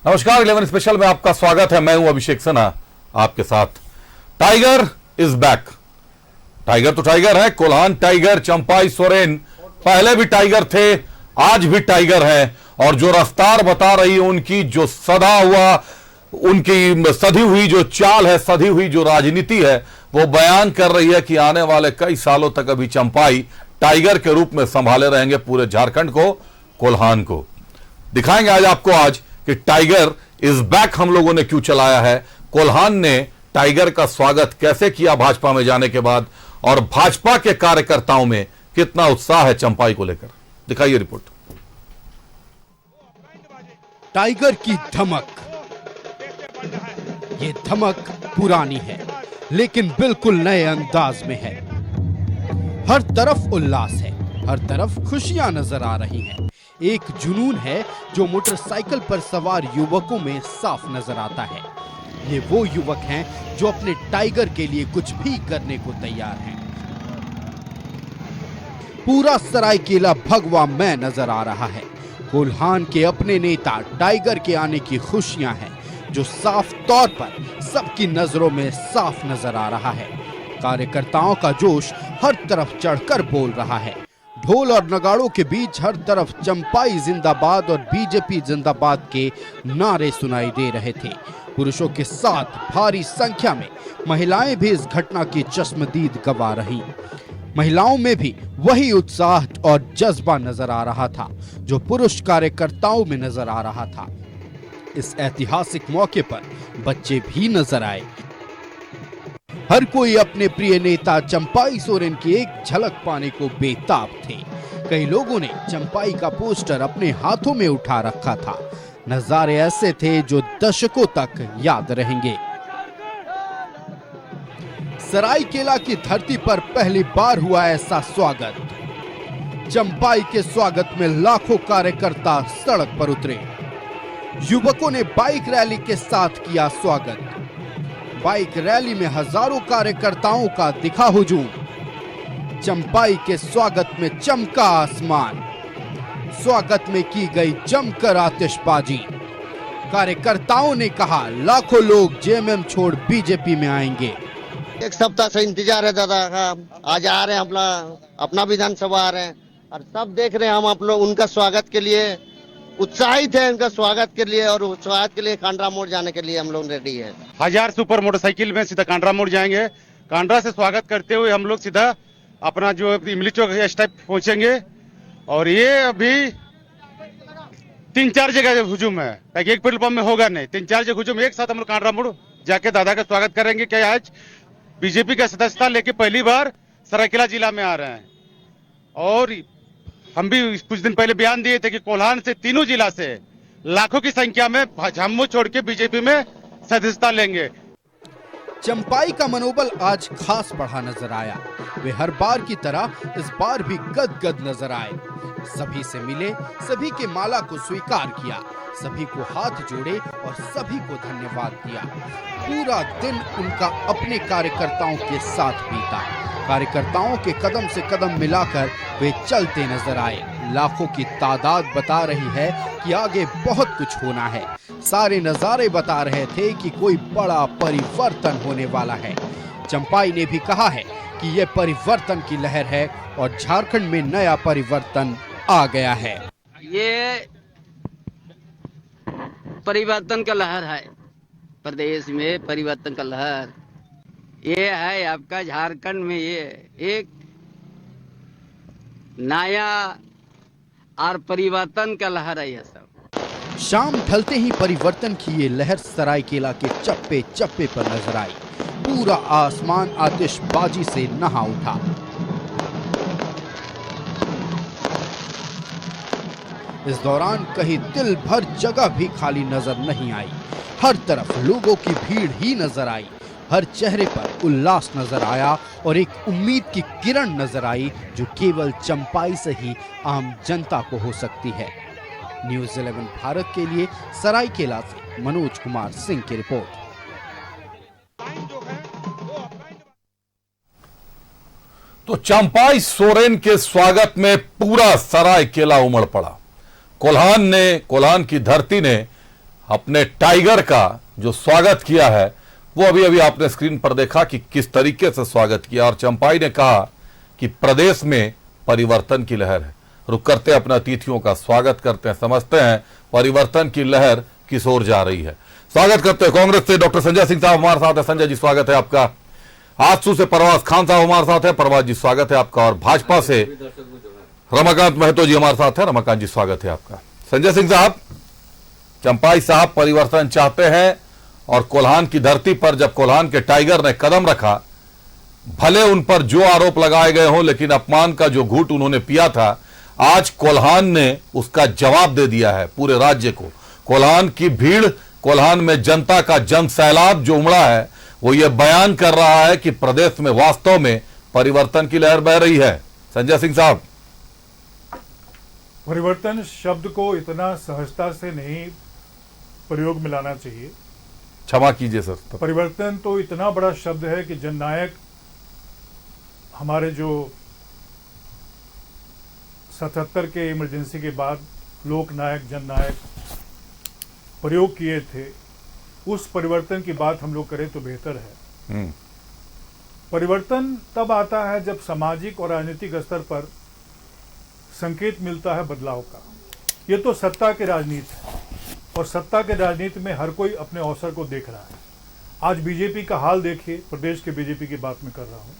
नमस्कार, 11 स्पेशल में आपका स्वागत है। मैं हूं अभिषेक सिन्हा आपके साथ। Tiger is back. टाइगर तो टाइगर है, कोल्हान टाइगर, चंपाई सोरेन पहले भी टाइगर थे, आज भी टाइगर है। और जो रफ्तार बता रही है उनकी, जो सदा हुआ उनकी सधी हुई जो चाल है, सधी हुई जो राजनीति है, वो बयान कर रही है कि आने वाले कई सालों तक अभी चंपाई टाइगर के रूप में संभाले रहेंगे पूरे झारखंड को, कोल्हान को। दिखाएंगे आज आपको कि टाइगर इज बैक हम लोगों ने क्यों चलाया है, कोल्हान ने टाइगर का स्वागत कैसे किया भाजपा में जाने के बाद, और भाजपा के कार्यकर्ताओं में कितना उत्साह है चंपाई को लेकर। दिखाइए रिपोर्ट। टाइगर की धमक, ये धमक पुरानी है लेकिन बिल्कुल नए अंदाज में है। हर तरफ उल्लास है, हर तरफ खुशियां नजर आ रही हैं। एक जुनून है जो मोटरसाइकिल पर सवार युवकों में साफ नजर आता है। ये वो युवक हैं जो अपने टाइगर के लिए कुछ भी करने को तैयार हैं। पूरा सरायकेला भगवा में नजर आ रहा है। कोल्हान के अपने नेता टाइगर के आने की खुशियां हैं जो साफ तौर पर सबकी नजरों में साफ नजर आ रहा है। कार्यकर्ताओं का जोश हर तरफ चढ़कर बोल रहा है। ढोल और नगाड़ों के बीच हर तरफ चंपाई जिंदाबाद और बीजेपी जिंदाबाद के नारे सुनाई दे रहे थे। पुरुषों के साथ भारी संख्या में महिलाएं भी इस घटना की चश्मदीद गवा रही। महिलाओं में भी वही उत्साह और जज्बा नजर आ रहा था जो पुरुष कार्यकर्ताओं में नजर आ रहा था। इस ऐतिहासिक मौके पर बच्चे भी नजर आए। हर कोई अपने प्रिय नेता चंपाई सोरेन की एक झलक पाने को बेताब थे। कई लोगों ने चंपाई का पोस्टर अपने हाथों में उठा रखा था। नजारे ऐसे थे जो दशकों तक याद रहेंगे। सरायकेला की धरती पर पहली बार हुआ ऐसा स्वागत। चंपाई के स्वागत में लाखों कार्यकर्ता सड़क पर उतरे। युवकों ने बाइक रैली के साथ किया स्वागत। बाइक रैली में हजारों कार्यकर्ताओं का दिखा हुजूम। चंपाई के स्वागत में चमका आसमान। स्वागत में की गई जमकर आतिशबाजी। कार्यकर्ताओं ने कहा लाखों लोग जेएमएम छोड़ बीजेपी में आएंगे। एक सप्ताह से इंतजार है दादा का, आज आ रहे हैं, अपना विधानसभा आ रहे हैं और सब देख रहे हैं। हम आप लोग उनका स्वागत के लिए उत्साहित है, उनका स्वागत के लिए, और स्वागत के लिए कांड्रा मोड़ जाने के लिए हम लोग रेडी हैं। 1000 सुपर मोटरसाइकिल में सीधा कांड्रा मोड़ जाएंगे। कांड्रा से स्वागत करते हुए हम लोग सीधा अपना जो इमली चौक स्टेप पहुंचेंगे। और ये अभी 3-4 जगह हुजूम है, ताकि एक पेट्रोल पंप में होगा नहीं, 3-4 जगह हुजूम एक साथ हम लोग कांड्रा मोड़ जाके दादा का स्वागत करेंगे। क्या आज बीजेपी का सदस्यता लेके पहली बार सरायकेला जिला में आ रहे हैं। और हम भी कुछ दिन पहले बयान दिए थे कि कोल्हान से तीनों जिला से लाखों की संख्या में जम्मू छोड़ के बीजेपी में सदस्यता लेंगे। चंपाई का मनोबल आज खास बढ़ा नजर आया। वे हर बार की तरह इस बार भी गदगद नजर आए। सभी से मिले, सभी के माला को स्वीकार किया, सभी को हाथ जोड़े और सभी को धन्यवाद दिया। पूरा दिन उनका अपने कार्यकर्ताओं के साथ बीता। कार्यकर्ताओं के कदम से कदम मिलाकर वे चलते नजर आए। लाखों की तादाद बता रही है कि आगे बहुत कुछ होना है। सारे नजारे बता रहे थे कि कोई बड़ा परिवर्तन होने वाला है। चंपाई ने भी कहा है कि यह परिवर्तन की लहर है और झारखंड में नया परिवर्तन आ गया है। ये परिवर्तन का लहर है, प्रदेश में परिवर्तन का लहर ये है। आपका झारखंड में ये एक नया और परिवर्तन का लहर है। ये सब शाम ढलते ही परिवर्तन की ये लहर सरायकेला के चप्पे चप्पे पर नजर आई। पूरा आसमान आतिशबाजी से नहा उठा। इस दौरान कहीं तिल भर जगह भी खाली नजर नहीं आई। हर तरफ लोगों की भीड़ ही नजर आई। हर चेहरे पर उल्लास नजर आया और एक उम्मीद की किरण नजर आई जो केवल चंपाई से ही आम जनता को हो सकती है। न्यूज़ 11 भारत के लिए सरायकेला से मनोज कुमार सिंह की रिपोर्ट। तो चंपाई सोरेन के स्वागत में पूरा सरायकेला उमड़ पड़ा। कोल्हान की धरती ने अपने टाइगर का जो स्वागत किया है वो अभी अभी आपने स्क्रीन पर देखा कि किस तरीके से स्वागत किया। और चंपाई ने कहा कि प्रदेश में परिवर्तन की लहर है। रुक करते अपने अतिथियों का स्वागत करते हैं, समझते हैं परिवर्तन की लहर किस ओर जा रही है। स्वागत करते हैं कांग्रेस से डॉक्टर संजय सिंह साहब हमारे साथ है। संजय जी स्वागत है आपका। आजसू से परवाज खान साहब हमारे साथ है। परवाज जी स्वागत है आपका। और भाजपा से रमाकांत महतो जी हमारे साथ है। रमाकांत जी स्वागत है आपका। संजय सिंह साहब, चंपाई साहब परिवर्तन चाहते हैं और कोल्हान की धरती पर जब कोल्हान के टाइगर ने कदम रखा, भले उन पर जो आरोप लगाए गए हों, लेकिन अपमान का जो घूंट उन्होंने पिया था, आज कोल्हान ने उसका जवाब दे दिया है पूरे राज्य को। कोल्हान की भीड़, कोल्हान में जनता का जन सैलाब जो उमड़ा है वो ये बयान कर रहा है कि प्रदेश में वास्तव में परिवर्तन की लहर बह रही है। संजय सिंह साहब, परिवर्तन शब्द को इतना सहजता से नहीं प्रयोग में लाना चाहिए। क्षमा कीजिए सर। परिवर्तन तो इतना बड़ा शब्द है कि जननायक हमारे जो 77 के इमरजेंसी के बाद लोकनायक जननायक प्रयोग किए थे, उस परिवर्तन की बात हम लोग करें तो बेहतर है। परिवर्तन तब आता है जब सामाजिक और राजनीतिक स्तर पर संकेत मिलता है बदलाव का। ये तो सत्ता की राजनीति है और सत्ता के राजनीति में हर कोई अपने अवसर को देख रहा है। आज बीजेपी का हाल देखिए, प्रदेश के बीजेपी की बात मैं कर रहा हूं।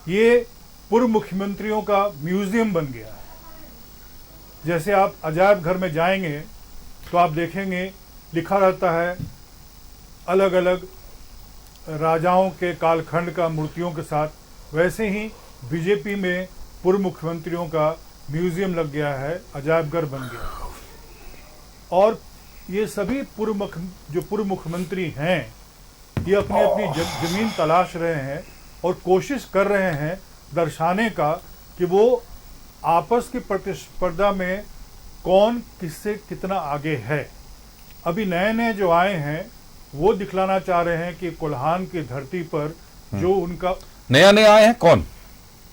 ये पूर्व मुख्यमंत्रियों का म्यूजियम बन गया है। जैसे आप अजायब घर में जाएंगे तो आप देखेंगे लिखा रहता है अलग अलग राजाओं के कालखंड का मूर्तियों के साथ, वैसे ही बीजेपी में पूर्व मुख्यमंत्रियों का म्यूजियम लग गया है, अजायब घर बन गया है। और ये सभी जो पूर्व मुख्यमंत्री हैं, ये अपनी अपनी जमीन तलाश रहे हैं और कोशिश कर रहे हैं दर्शाने का कि वो आपस की प्रतिस्पर्धा में कौन किससे कितना आगे है। अभी नए नए जो आए हैं वो दिखलाना चाह रहे हैं कि कोल्हान की धरती पर जो उनका नया नया आए हैं कौन?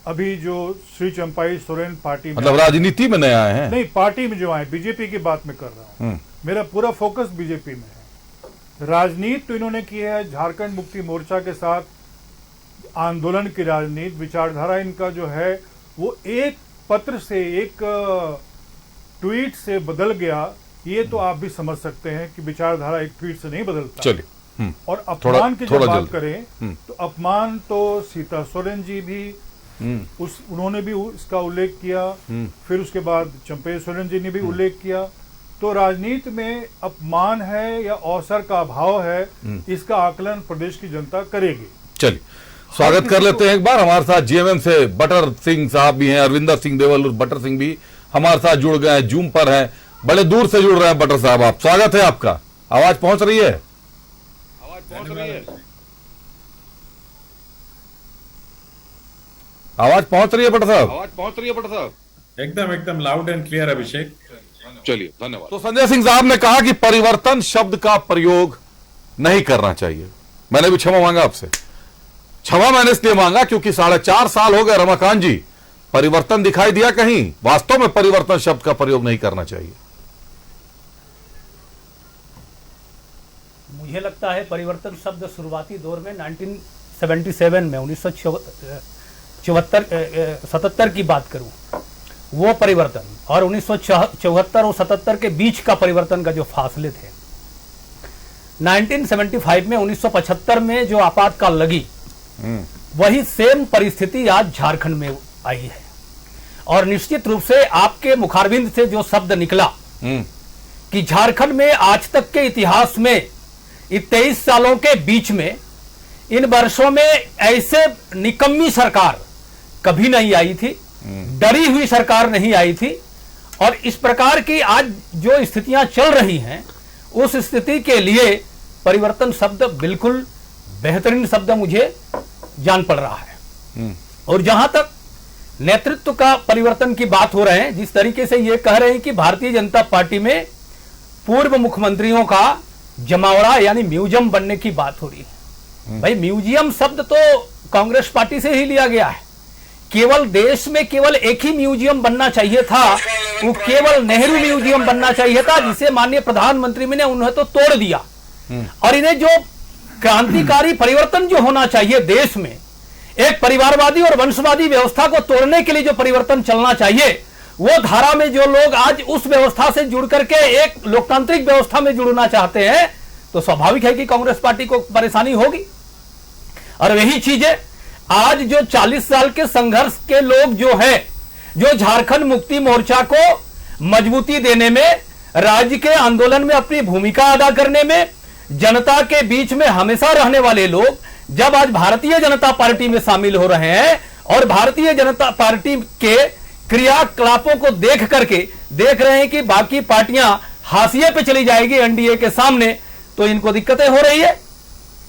अभी जो श्री चंपाई सोरेन पार्टी में, मतलब राजनीति में नया आए हैं? नहीं, पार्टी में जो आए, बीजेपी की बात मैं कर रहा हूँ। मेरा पूरा फोकस बीजेपी में है। राजनीति तो इन्होंने की है झारखंड मुक्ति मोर्चा के साथ, आंदोलन की राजनीति, विचारधारा इनका जो है वो एक पत्र से, एक ट्वीट से बदल गया। ये तो आप भी समझ सकते हैं कि विचारधारा एक ट्वीट से नहीं बदलता। चलिए। और अपमान की जब बात करें तो अपमान तो सीता सोरेन जी भी उन्होंने भी इसका उल्लेख किया, फिर उसके बाद चंपई सोरेन जी ने भी उल्लेख किया। तो राजनीति में अपमान है या अवसर का अभाव है, इसका आकलन प्रदेश की जनता करेगी। चलिए, स्वागत कर लेते हैं एक बार। हमारे साथ जीएमएम से बटर सिंह साहब भी हैं, अरविंदर सिंह देवल बटर सिंह भी हमारे साथ जुड़ गए हैं, जूम पर हैं, बड़े दूर से जुड़ रहे हैं। बटर साहब, आप स्वागत है आपका। आवाज पहुंच रही है? आवाज पहुंच रही है बटर साहब? आवाज पहुंच रही है बटर साहब? एकदम एकदम लाउड एंड क्लियर अभिषेक। चलिए, धन्यवाद। तो संजय सिंह साहब ने कहा कि परिवर्तन शब्द का प्रयोग नहीं करना चाहिए। मैंने भी क्षमा मांगा आपसे। क्षमा मैंने इसलिए मांगा क्योंकि 4.5 साल हो गए रमाकांत जी, परिवर्तन दिखाई दिया कहीं? वास्तव में परिवर्तन शब्द का प्रयोग नहीं करना चाहिए। मुझे लगता है परिवर्तन शब्द शुरुआती दौर में 1977 में 1977 की बात करूं, वो परिवर्तन, और 1974 और 77 के बीच का परिवर्तन का जो फासले थे, 1975 में 1975 में जो आपातकाल लगी, वही सेम परिस्थिति आज झारखंड में आई है। और निश्चित रूप से आपके मुखारबिंद से जो शब्द निकला कि झारखंड में आज तक के इतिहास में 23 सालों के बीच में इन वर्षों में ऐसे निकम्मी सरकार कभी नहीं आई थी, डरी हुई सरकार नहीं आई थी। और इस प्रकार की आज जो स्थितियां चल रही हैं, उस स्थिति के लिए परिवर्तन शब्द बिल्कुल बेहतरीन शब्द मुझे जान पड़ रहा है। और जहां तक नेतृत्व का परिवर्तन की बात हो रहे हैं, जिस तरीके से ये कह रहे हैं कि भारतीय जनता पार्टी में पूर्व मुख्यमंत्रियों का जमावड़ा यानी म्यूजियम बनने की बात हो रही है। भाई, म्यूजियम शब्द तो कांग्रेस पार्टी से ही लिया गया है। केवल देश में केवल एक ही म्यूजियम बनना चाहिए था, वो केवल नेहरू म्यूजियम बनना चाहिए था, जिसे माननीय प्रधानमंत्री ने उन्हें तो तोड़ दिया। और इन्हें जो क्रांतिकारी परिवर्तन जो होना चाहिए देश में, एक परिवारवादी और वंशवादी व्यवस्था को तोड़ने के लिए जो परिवर्तन चलना चाहिए, वो धारा में जो लोग आज उस व्यवस्था से जुड़ करके एक लोकतांत्रिक व्यवस्था में जुड़ना चाहते हैं, तो स्वाभाविक है कि कांग्रेस पार्टी को परेशानी होगी। और वही चीजें आज जो 40 साल के संघर्ष के लोग जो हैं, जो झारखंड मुक्ति मोर्चा को मजबूती देने में, राज्य के आंदोलन में अपनी भूमिका अदा करने में, जनता के बीच में हमेशा रहने वाले लोग जब आज भारतीय जनता पार्टी में शामिल हो रहे हैं और भारतीय जनता पार्टी के क्रियाकलापों को देख करके देख रहे हैं कि बाकी पार्टियां हाशिए पे चली जाएगी एनडीए के सामने, तो इनको दिक्कतें हो रही है।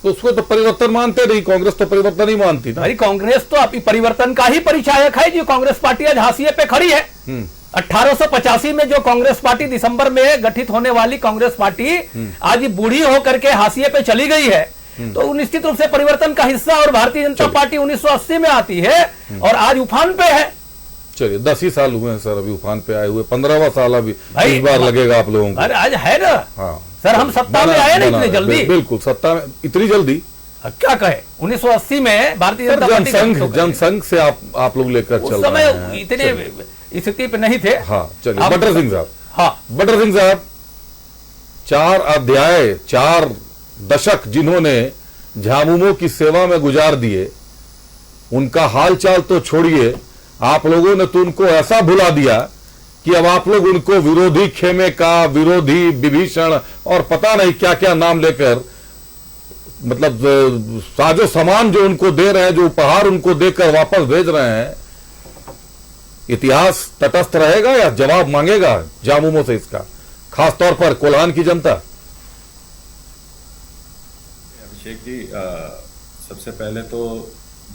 तो उसको तो परिवर्तन मानते नहीं, कांग्रेस तो परिवर्तन ही मानती ना। भाई कांग्रेस तो अपनी परिवर्तन का ही परिचायक है, जो कांग्रेस पार्टी आज हाशिए पे खड़ी है। 1885 में जो कांग्रेस पार्टी दिसंबर में गठित होने वाली कांग्रेस पार्टी आज बूढ़ी होकर के हाशिए पे चली गई है, तो निश्चित रूप से परिवर्तन का हिस्सा। और भारतीय जनता पार्टी 1980 में आती है और आज उफान पे है। चलिए 10 ही साल हुए हैं सर अभी उफान पे आए हुए, 15वां साल अभी इस बार लगेगा आप लोगों को। अरे आज है ना। हाँ सर हम सत्ता में आए ना इतनी जल्दी। बिल्कुल सत्ता में इतनी जल्दी क्या कहे, 1980 में भारतीय जनता पार्टी जनसंघ से आप लोग लेकर चल रहे हैं। उस समय इतने स्थिति पे नहीं थे। हाँ चलिए बटर सिंह साहब। हाँ बटर सिंह साहब, 4 अध्याय 4 दशक जिन्होंने झामुमो की सेवा में गुजार दिए, उनका हालचाल तो छोड़िए, आप लोगों ने तो उनको ऐसा भुला दिया कि अब आप लोग उनको विरोधी खेमे का, विरोधी विभीषण और पता नहीं क्या क्या नाम लेकर, मतलब साजो सामान जो उनको दे रहे हैं, जो उपहार उनको देकर वापस भेज रहे हैं। इतिहास तटस्थ रहेगा या जवाब मांगेगा झामुमो से इसका, खासतौर पर कोल्हान की जनता? अभिषेक जी, सबसे पहले तो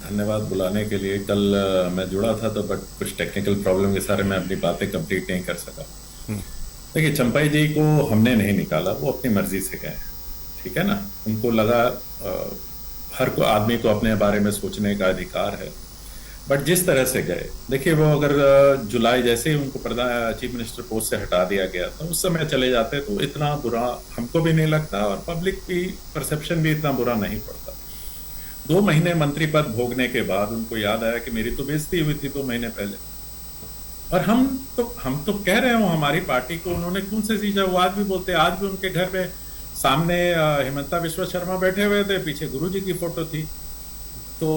धन्यवाद बुलाने के लिए। कल मैं जुड़ा था तो बट कुछ टेक्निकल प्रॉब्लम के सारे मैं अपनी बातें कंप्लीट नहीं कर सका। देखिए, चंपाई जी को हमने नहीं निकाला, वो अपनी मर्जी से गए, ठीक है ना। उनको लगा हर को आदमी को अपने बारे में सोचने का अधिकार है, बट जिस तरह से गए, देखिए वो अगर जुलाई जैसे ही उनको चीफ मिनिस्टर पोस्ट से हटा दिया गया था, उस समय चले जाते तो इतना बुरा हमको भी नहीं लगता और पब्लिक की परसेप्शन भी इतना बुरा नहीं पड़ता। 2 महीने मंत्री पद भोगने के बाद उनको याद आया कि मेरी तो बेइज्जती हुई थी 2 महीने पहले, और हम तो कह रहे हो हमारी पार्टी को उन्होंने खून से सींचा। वो आज भी बोलते हैं, आज भी उनके घर में सामने हिमंता विश्व शर्मा बैठे हुए थे, पीछे गुरुजी की फोटो थी। तो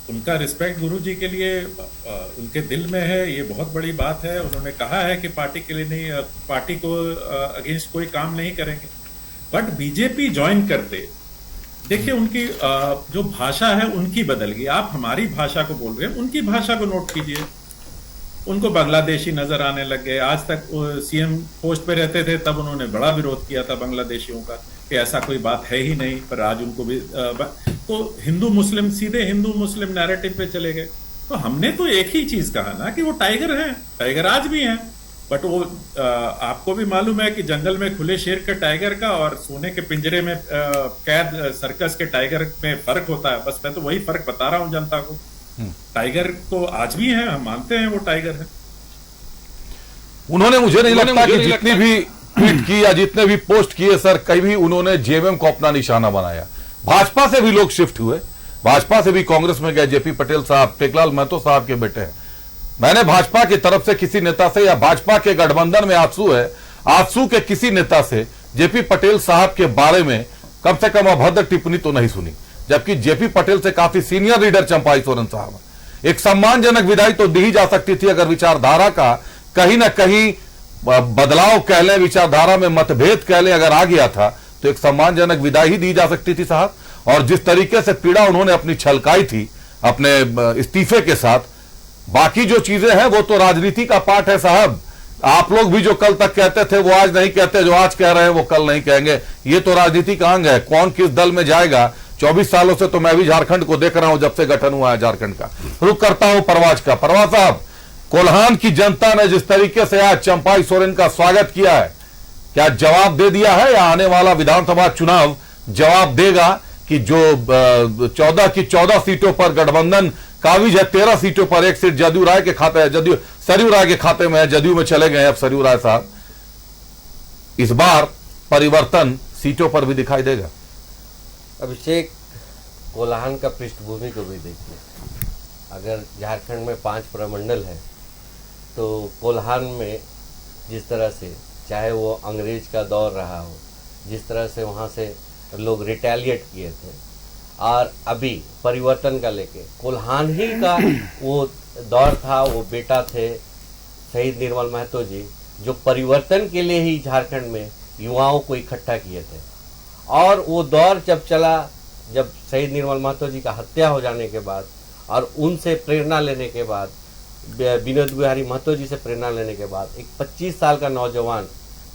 उनका रिस्पेक्ट गुरुजी के लिए उनके दिल में है, ये बहुत बड़ी बात है। उन्होंने कहा है कि पार्टी के लिए नहीं, पार्टी को अगेंस्ट कोई काम नहीं करेंगे, बट बीजेपी ज्वाइन करते, देखिए उनकी जो भाषा है उनकी बदल गई। आप हमारी भाषा को बोल रहे हैं, उनकी भाषा को नोट कीजिए। उनको बांग्लादेशी नजर आने लग गए। आज तक सीएम पोस्ट पे रहते थे तब उन्होंने बड़ा विरोध किया था बांग्लादेशियों का कि ऐसा कोई बात है ही नहीं, पर आज उनको भी तो हिंदू मुस्लिम, सीधे हिंदू मुस्लिम नैरेटिव पे चले गए। तो हमने तो एक ही चीज कहा ना कि वो टाइगर हैं, टाइगर आज भी हैं, बट वो आपको भी मालूम है कि जंगल में खुले शेर के टाइगर का और सोने के पिंजरे में कैद सर्कस के टाइगर में फर्क होता है। बस मैं तो वही फर्क बता रहा हूं जनता को। टाइगर तो आज भी है, हम मानते हैं वो टाइगर है। उन्होंने, मुझे नहीं लगता कि जितनी भी ट्वीट की या जितने भी पोस्ट किए सर, कभी उन्होंने जेएमएम को अपना निशाना बनाया। भाजपा से भी लोग शिफ्ट हुए, भाजपा से भी कांग्रेस में गए। जेपी पटेल साहब टेकलाल महतो साहब के बेटे हैं। मैंने भाजपा की तरफ से किसी नेता से, या भाजपा के गठबंधन में आजसू है, आजसू के किसी नेता से जेपी पटेल साहब के बारे में कम से कम अभद्र टिप्पणी तो नहीं सुनी। जबकि जेपी पटेल से काफी सीनियर लीडर चंपाई सोरेन साहब, एक सम्मानजनक विदाई तो दी ही जा सकती थी अगर विचारधारा का कहीं ना कहीं बदलाव कह लें, विचारधारा में मतभेद कह लें अगर आ गया था, तो एक सम्मानजनक विदाई ही दी जा सकती थी साहब। और जिस तरीके से पीड़ा उन्होंने अपनी छलकाई थी अपने इस्तीफे के साथ, बाकी जो चीजें हैं वो तो राजनीति का पार्ट है साहब। आप लोग भी जो कल तक कहते थे वो आज नहीं कहते, जो आज कह रहे हैं वो कल नहीं कहेंगे। ये तो राजनीति का अंग है। कौन किस दल में जाएगा, 24 सालों से तो मैं भी झारखंड को देख रहा हूं, जब से गठन हुआ है झारखंड का। रुक करता हूं परवाज का। परवाज साहब, कोल्हान की जनता ने जिस तरीके से आज चंपाई सोरेन का स्वागत किया है, क्या जवाब दे दिया है या आने वाला विधानसभा चुनाव जवाब देगा कि जो 14 की 14 सीटों पर गठबंधन काबिज है 13 सीटों पर, 1 सीट जदयू राय के खाते है, जदयू सरयू राय के खाते में है, जदयू में चले गए अब सरयू राय साहब। इस बार परिवर्तन सीटों पर भी दिखाई देगा। अभिषेक, कोल्हान का पृष्ठभूमि को भी देखिए। अगर झारखंड में 5 प्रमंडल है तो कोल्हान में जिस तरह से, चाहे वो अंग्रेज का दौर रहा हो, जिस तरह से वहाँ से लोग रिटेलिएट किए थे, और अभी परिवर्तन का लेके कोल्हान ही का वो दौर था, वो बेटा थे शहीद निर्मल महतो जी, जो परिवर्तन के लिए ही झारखंड में युवाओं को इकट्ठा किए थे। और वो दौर जब चला, जब शहीद निर्मल महतो जी का हत्या हो जाने के बाद और उनसे प्रेरणा लेने के बाद, विनोद बिहारी महतो जी से प्रेरणा लेने के बाद, एक 25 साल का नौजवान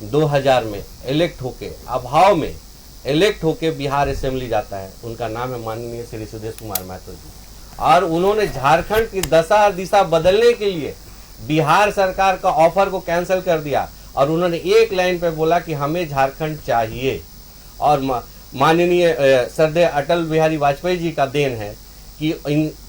2000 में इलेक्ट होके, अभाव में इलेक्ट होके बिहार असेंबली जाता है। उनका नाम है माननीय श्री सुदेश कुमार महतो जी। और उन्होंने झारखंड की दशा और दिशा बदलने के लिए बिहार सरकार का ऑफर को कैंसिल कर दिया और उन्होंने एक लाइन पे बोला कि हमें झारखंड चाहिए। और माननीय श्रद्धेय अटल बिहारी वाजपेयी जी का देन है कि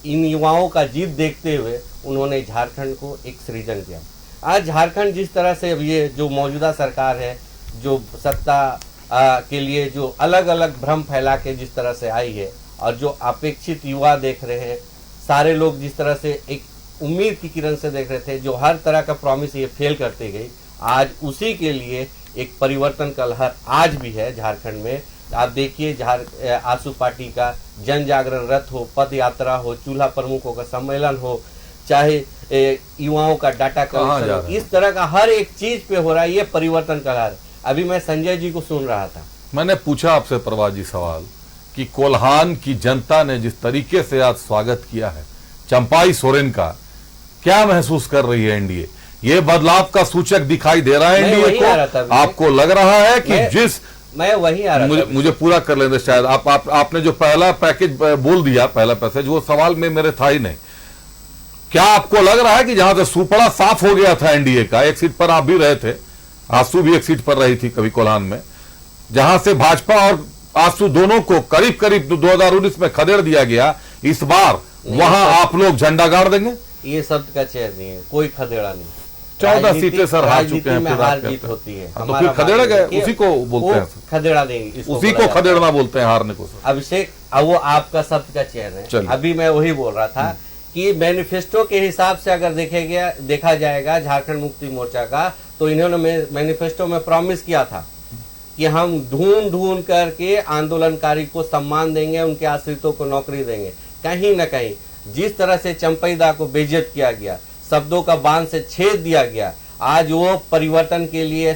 इन युवाओं का जीत देखते हुए उन्होंने झारखंड को एक सृजन किया। आज झारखंड जिस तरह से अब ये जो मौजूदा सरकार है, जो सत्ता के लिए जो अलग अलग भ्रम फैला के जिस तरह से आई है, और जो अपेक्षित युवा देख रहे हैं, सारे लोग जिस तरह से एक उम्मीद की किरण से देख रहे थे, जो हर तरह का प्रॉमिस ये फेल करती गई, आज उसी के लिए एक परिवर्तन का लहर आज भी है झारखंड में। आप देखिए आसू पार्टी का जन जागरण रथ हो, पद यात्रा हो, चूल्हा प्रमुखों का सम्मेलन हो, चाहे युवाओं का डाटा कलेक्शन हो, इस तरह का हर एक चीज पे हो रहा है ये परिवर्तन का लहर। अभी मैं संजय जी को सुन रहा था, मैंने पूछा आपसे प्रवाद जी सवाल कि कोल्हान की जनता ने जिस तरीके से आज स्वागत किया है चंपाई सोरेन का, क्या महसूस कर रही है एनडीए? ये बदलाव का सूचक दिखाई दे रहा है एनडीए को? आपको लग रहा है कि जिस मैं वही आ रहा था, मुझे पूरा कर लेंगे शायद। आपने जो पहला पैकेज बोल दिया, पहला पैसेज, वो सवाल में मेरे था ही नहीं। क्या आपको लग रहा है कि जहां से सुपड़ा साफ हो गया था एनडीए का, एक सीट पर आप भी रहे थे, आसू भी एक सीट पर रही थी कभी कोल्हान में, जहां से भाजपा और आसू दोनों को करीब करीब 2019 में खदेड़ दिया गया, इस बार वहां आप लोग झंडा गाड़ देंगे? ये शब्द का चयन नहीं है, कोई खदेड़ा नहीं। 14 सीटें सर हार चुके हैं, हार जीत होती है, तो फिर खदेड़ गए, उसी को बोलते हैं, खदेड़ा नहीं, उसी को खदेड़ना बोलते हैं हारने को। अभिषेक, अब वो आपका शब्द का चयन है। अभी मैं वही बोल रहा था कि मैनिफेस्टो के हिसाब से अगर देखा जाएगा झारखंड मुक्ति मोर्चा का, तो इन्होंने मैनिफेस्टो में प्रॉमिस किया था कि हम ढूंढ ढूंढ करके आंदोलनकारी को सम्मान देंगे, उनके आश्रितों को नौकरी देंगे। कहीं न कहीं जिस तरह से चंपईदा को बेइज्जत किया गया, शब्दों का बांध से छेद दिया गया, आज वो परिवर्तन के लिए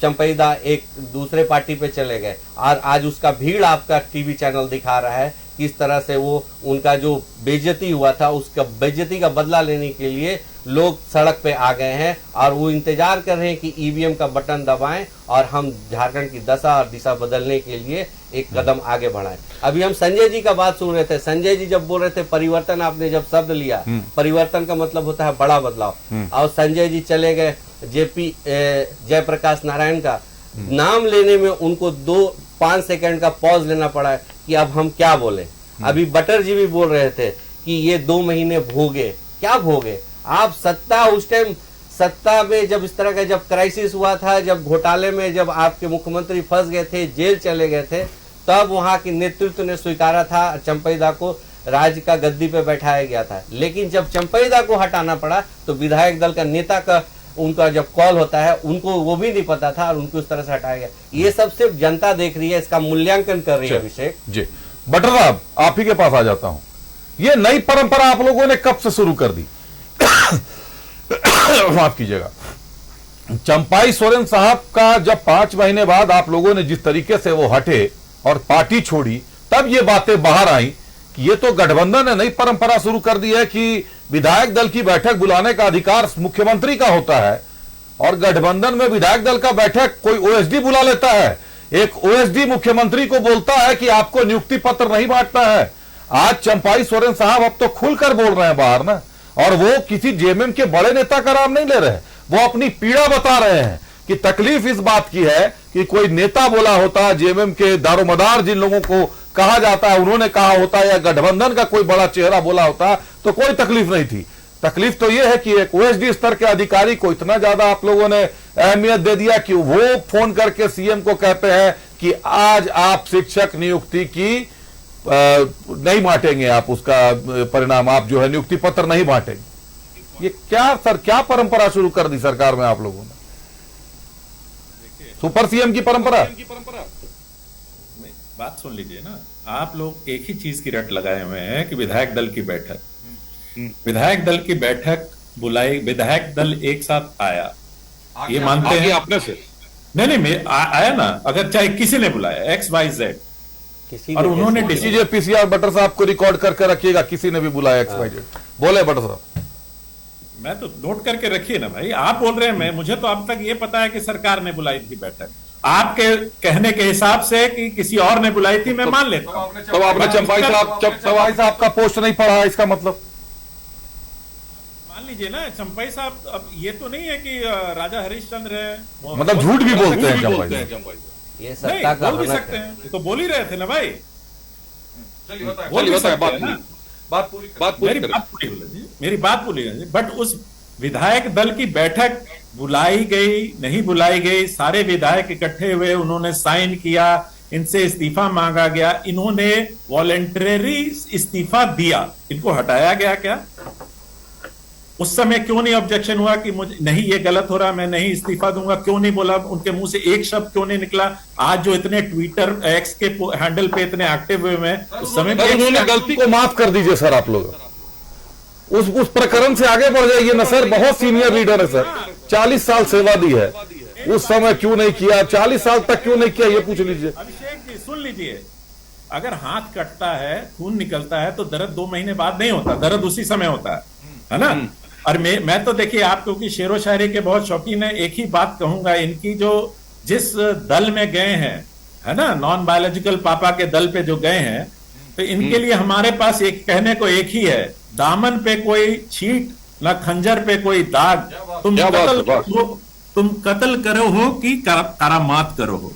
चंपईदा एक दूसरे पार्टी पे चले गए और आज उसका भीड़ आपका टीवी चैनल दिखा रहा है किस तरह से वो उनका जो बेइज्जती हुआ था, उसका बेइज्जती का बदला लेने के लिए लोग सड़क पे आ गए हैं और वो इंतजार कर रहे हैं कि ईवीएम का बटन दबाएं और हम झारखंड की दशा और दिशा बदलने के लिए एक कदम आगे बढ़ाएं। अभी हम संजय जी का बात सुन रहे थे, संजय जी जब बोल रहे थे परिवर्तन, आपने जब शब्द लिया, परिवर्तन का मतलब होता है बड़ा बदलाव, और संजय जी चले गए जेपी जयप्रकाश नारायण का नाम लेने में उनको 2-5 सेकंड का पॉज लेना पड़ा कि अब हम क्या बोले। अभी बटर जी भी बोल रहे थे कि ये 2 महीने भोगे, क्या भोगे आप? सत्ता उस टाइम, सत्ता में जब इस तरह का जब क्राइसिस हुआ था, जब घोटाले में जब आपके मुख्यमंत्री फंस गए थे, जेल चले गए थे, तब वहां के नेतृत्व ने स्वीकारा था, चंपईदा को राज्य का गद्दी पे बैठाया गया था। लेकिन जब चंपईदा को हटाना पड़ा तो विधायक दल का नेता का उनका जब कॉल होता है, उनको वो भी नहीं पता था और उनको उस तरह से हटाया गया। ये सब सिर्फ जनता देख रही है, इसका मूल्यांकन कर रही है। अभिषेक जी, बटर साहब आप ही के पास आ जाता हूं। ये नई परंपरा आप लोगों ने कब से शुरू कर दी? माफ कीजिएगा, चंपाई सोरेन साहब का जब 5 महीने बाद आप लोगों ने जिस तरीके से वो हटे और पार्टी छोड़ी, तब ये बातें बाहर आई कि ये तो गठबंधन ने नई परंपरा शुरू कर दी है कि विधायक दल की बैठक बुलाने का अधिकार मुख्यमंत्री का होता है और गठबंधन में विधायक दल का बैठक कोई ओएसडी बुला लेता है। एक ओएसडी मुख्यमंत्री को बोलता है कि आपको नियुक्ति पत्र नहीं बांटना है। आज चंपाई सोरेन साहब अब तो खुलकर बोल रहे हैं बाहर ना, और वो किसी जेएमएम के बड़े नेता का नाम नहीं ले रहे, वो अपनी पीड़ा बता रहे हैं कि तकलीफ इस बात की है कि कोई नेता बोला होता, जेएमएम के दारोमदार जिन लोगों को कहा जाता है, उन्होंने कहा होता या गठबंधन का कोई बड़ा चेहरा बोला होता तो कोई तकलीफ नहीं थी। तकलीफ तो यह है कि एक ओएसडी स्तर के अधिकारी को इतना ज्यादा आप लोगों ने अहमियत दे दिया कि वो फोन करके सीएम को कहते हैं कि आज आप शिक्षक नियुक्ति की नहीं बांटेंगे, आप उसका परिणाम, आप जो है नियुक्ति पत्र नहीं बांटेंगे। ये क्या सर, क्या परंपरा शुरू कर दी सरकार में आप लोगों ने? सुपर सीएम की परंपरा। बात सुन लीजिए ना, आप लोग एक ही चीज की रट लगाए हुए हैं कि विधायक दल की बैठक, विधायक दल की बैठक बुलाई, विधायक दल एक साथ आया, ये मानते हैं अपने से? नहीं मैं आया ना, अगर चाहे किसी ने बुलाया XYZ, और उन्होंने पीसीआर बटर साहब को रिकॉर्ड करके रखिएगा, किसी ने भी बुलाया XYZ। बोले बटर साहब। मैं तो नोट करके रखिए ना भाई, आप बोल रहे हैं मैं, मुझे तो अब तक ये पता है कि सरकार ने बुलाई थी बैठक, आपके कहने के हिसाब से कि किसी और ने बुलाई थी मैं मान लेता हूं। तो आपने चंपाई साहब का पोस्ट नहीं पढ़ा, इसका मतलब मान लीजिए ना चंपाई साहब, अब ये तो नहीं है कि राजा हरिश्चंद्र है, मतलब झूठ भी बोलते हैं चंपाई, ये सत्ता का बोल भी सकते हैं, तो बोल ही रहे थे ना भाई, बोल भी सकते हैं ना। मेरी बात पूरी, बट उस विधायक दल की बैठक बुलाई गई नहीं बुलाई गई, सारे विधायक इकट्ठे हुए, उन्होंने साइन किया, इनसे इस्तीफा मांगा गया, इन्होंने वॉलेंटरी इस्तीफा दिया, इनको हटाया गया क्या? उस समय क्यों नहीं ऑब्जेक्शन हुआ कि मुझे नहीं, ये गलत हो रहा, मैं नहीं इस्तीफा दूंगा? क्यों नहीं बोला? उनके मुंह से एक शब्द क्यों नहीं निकला? आज जो इतने ट्विटर एक्स के हैंडल पे इतने एक्टिव हुए हैं, उस समय उन्होंने गलती को माफ कर दीजिए सर, आप लोग उस प्रकरण से आगे बढ़ जाइए ना सर, बहुत सीनियर लीडर है सर, 40 साल सेवा दी है, उस समय क्यों नहीं किया, 40 साल तक क्यों नहीं किया, ये पूछ लीजिए। अभिषेक जी सुन लीजिए, अगर हाथ कटता है, खून निकलता है, तो दर्द 2 महीने बाद नहीं होता, दर्द उसी समय होता है ना। और मैं तो देखिए, आप क्योंकि शेरो शायरी के बहुत शौकीन है, एक ही बात कहूंगा, इनकी जो जिस दल में गए हैं, है ना, नॉन बायोलॉजिकल पापा के दल पे जो गए हैं, तो इनके लिए हमारे पास एक कहने को एक ही है, दामन पे कोई छींट ना खंजर पे कोई दाग, तुम कत्ल करो हो कि करामात करो हो,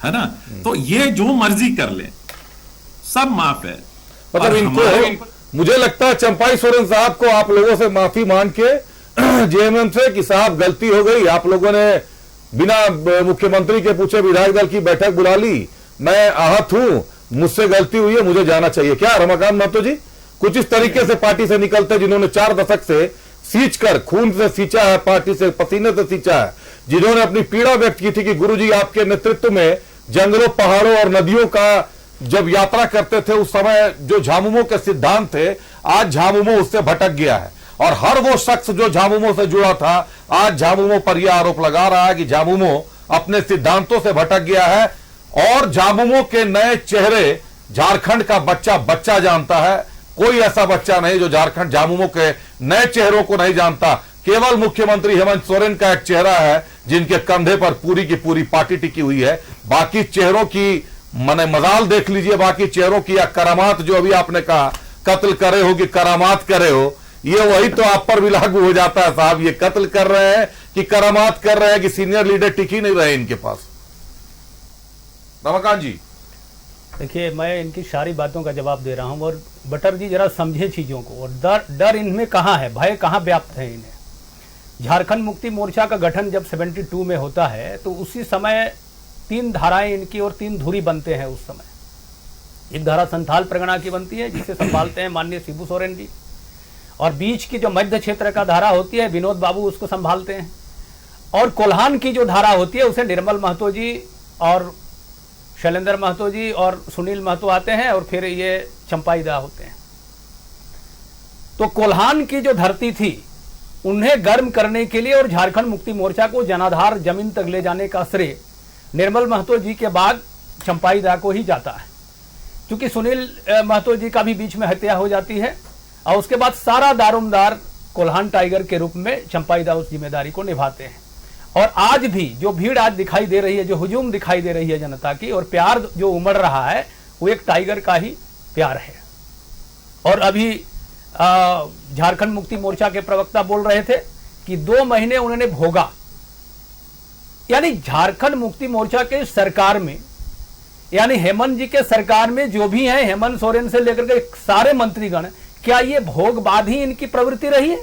है ना। तो ये जो मर्जी कर ले, सब माफ है। मतलब इनको मुझे लगता है चंपाई सोरेन साहब को आप लोगों से माफी मांग के जेएमएम से कि साहब गलती हो गई, आप लोगों ने बिना मुख्यमंत्री के पूछे विधायक दल की बैठक बुला ली, मैं आहत हूं, मुझसे गलती हुई है, मुझे जाना चाहिए। क्या रमाकांत महतो जी कुछ इस तरीके से पार्टी से निकलते, जिन्होंने 4 दशक से सींच कर, खून से सींचा है, पार्टी से पसीने से सींचा है, जिन्होंने अपनी पीड़ा व्यक्त की थी कि गुरुजी आपके नेतृत्व में जंगलों, पहाड़ों और नदियों का जब यात्रा करते थे, उस समय जो झामुमो के सिद्धांत थे, आज झामुमो उससे भटक गया है, और हर वो शख्स जो झामुमो से जुड़ा था, आज झामुमो पर यह आरोप लगा रहा है कि झामुमो अपने सिद्धांतों से भटक गया है, और झामुमो के नए चेहरे झारखंड का बच्चा जानता है। कोई ऐसा बच्चा नहीं जो झारखंड झामुमो के नए चेहरों को नहीं जानता। केवल मुख्यमंत्री हेमंत सोरेन का एक चेहरा है जिनके कंधे पर पूरी की पूरी पार्टी टिकी हुई है। बाकी चेहरों की मने मजाल देख लीजिए, बाकी चेहरों की या करामात, जो अभी आपने कहा कत्ल करे हो कि करामात करे हो, ये वही तो आप पर भी लागू हो जाता है साहब। ये कत्ल कर रहे हैं कि करामात कर रहे हैं कि सीनियर लीडर टिक ही नहीं रहे इनके पास। रमाकांत जी देखिए, मैं इनकी सारी बातों का जवाब दे रहा हूं, और बटर जी जरा समझे चीजों को, और डर इनमें कहां है, भय कहां व्याप्त है इन्हें। झारखंड मुक्ति मोर्चा का गठन जब 72 में होता है, तो उसी समय 3 धाराएं इनकी और 3 धुरी बनते हैं। उस समय एक धारा संथाल परगना की बनती है, जिसे संभालते हैं माननीय शिबू सोरेन जी, और बीच की जो मध्य क्षेत्र का धारा होती है, विनोद बाबू उसको संभालते हैं, और कोल्हान की जो धारा होती है उसे निर्मल महतो जी और शैलेंद्र महतो जी और सुनील महतो आते हैं, और फिर ये चंपाई दा होते हैं। तो कोल्हान की जो धरती थी उन्हें गर्म करने के लिए और झारखंड मुक्ति मोर्चा को जनाधार जमीन तक ले जाने का श्रेय निर्मल महतो जी के बाद चंपाई दा को ही जाता है, क्योंकि सुनील महतो जी का भी बीच में हत्या हो जाती है, और उसके बाद सारा दारोमदार कोल्हान टाइगर के रूप में चंपाई दा उस जिम्मेदारी को निभाते हैं। और आज भी जो भीड़ आज दिखाई दे रही है, जो हुजूम दिखाई दे रही है जनता की, और प्यार जो उमड़ रहा है, वो एक टाइगर का ही प्यार है। और अभी झारखंड मुक्ति मोर्चा के प्रवक्ता बोल रहे थे कि 2 महीने उन्होंने भोगा, यानी झारखंड मुक्ति मोर्चा के सरकार में यानी हेमंत जी के सरकार में जो भी हैं, हेमंत सोरेन से लेकर के सारे मंत्रीगण, क्या ये भोगवाद ही इनकी प्रवृत्ति रही है?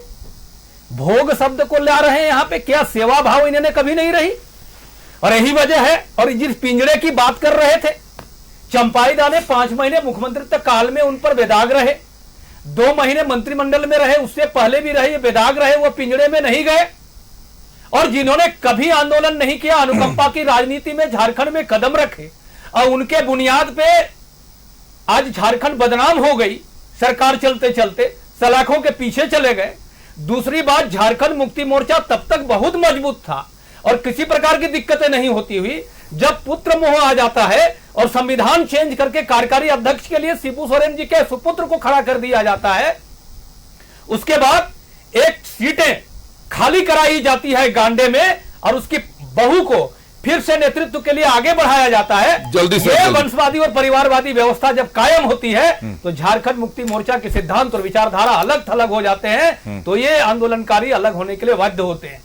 भोग शब्द को ला रहे हैं यहाँ पे, क्या सेवा भाव इन्होंने कभी नहीं रही? और यही वजह है, और जिस पिंजरे की बात कर रहे थे, चंपाईदा ने 5 महीने मुख्यमंत्री काल में उन पर बेदाग रहे, 2 महीने मंत्रिमंडल में रहे, उससे पहले भी रहे, बेदाग रहे, वो पिंजरे में नहीं गए। और जिन्होंने कभी आंदोलन नहीं किया, अनुकंपा की राजनीति में झारखंड में कदम रखे, और उनके बुनियाद पे आज झारखंड बदनाम हो गई, सरकार चलते चलते सलाखों के पीछे चले गए। दूसरी बात, झारखंड मुक्ति मोर्चा तब तक बहुत मजबूत था और किसी प्रकार की दिक्कतें नहीं होती हुई, जब पुत्र मोह आ जाता है और संविधान चेंज करके कार्यकारी अध्यक्ष के लिए शिबू सोरेन जी के सुपुत्र को खड़ा कर दिया जाता है, उसके बाद एक सीटें खाली कराई जाती है गांडे में, और उसकी बहू को फिर से नेतृत्व के लिए आगे बढ़ाया जाता है। जल्दी से ये जल्दी। वंशवादी और परिवारवादी व्यवस्था जब कायम होती है तो झारखंड मुक्ति मोर्चा के सिद्धांत और विचारधारा अलग थलग हो जाते हैं, तो ये आंदोलनकारी अलग होने के लिए बाध्य होते हैं।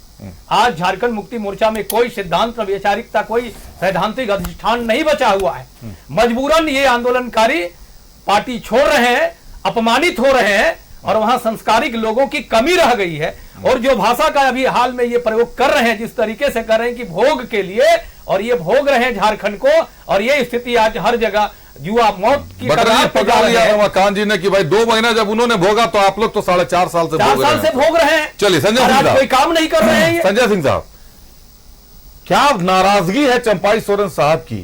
आज झारखंड मुक्ति मोर्चा में कोई सिद्धांत और वैचारिकता, कोई सैद्धांतिक अधिष्ठान नहीं बचा हुआ है। मजबूरन ये आंदोलनकारी पार्टी छोड़ रहे हैं, अपमानित हो रहे हैं, और वहां संस्कारिक लोगों की कमी रह गई है। और जो भाषा का अभी हाल में ये प्रयोग कर रहे हैं, जिस तरीके से कर रहे हैं कि भोग के लिए, और ये भोग रहे हैं झारखंड को, और ये स्थिति आज हर जगह युवा मौत की कगार पे जा रहे हैं। रमाकांत जी ने कि भाई 2 महीना जब उन्होंने भोगा तो आप लोग तो 4.5 साल से 4 साल से भोग रहे हैं। चलिए संजय और सिंह आज साहब, कोई काम नहीं कर रहे हैं ये। संजय सिंह साहब, क्या नाराजगी है चंपाई सोरेन साहब की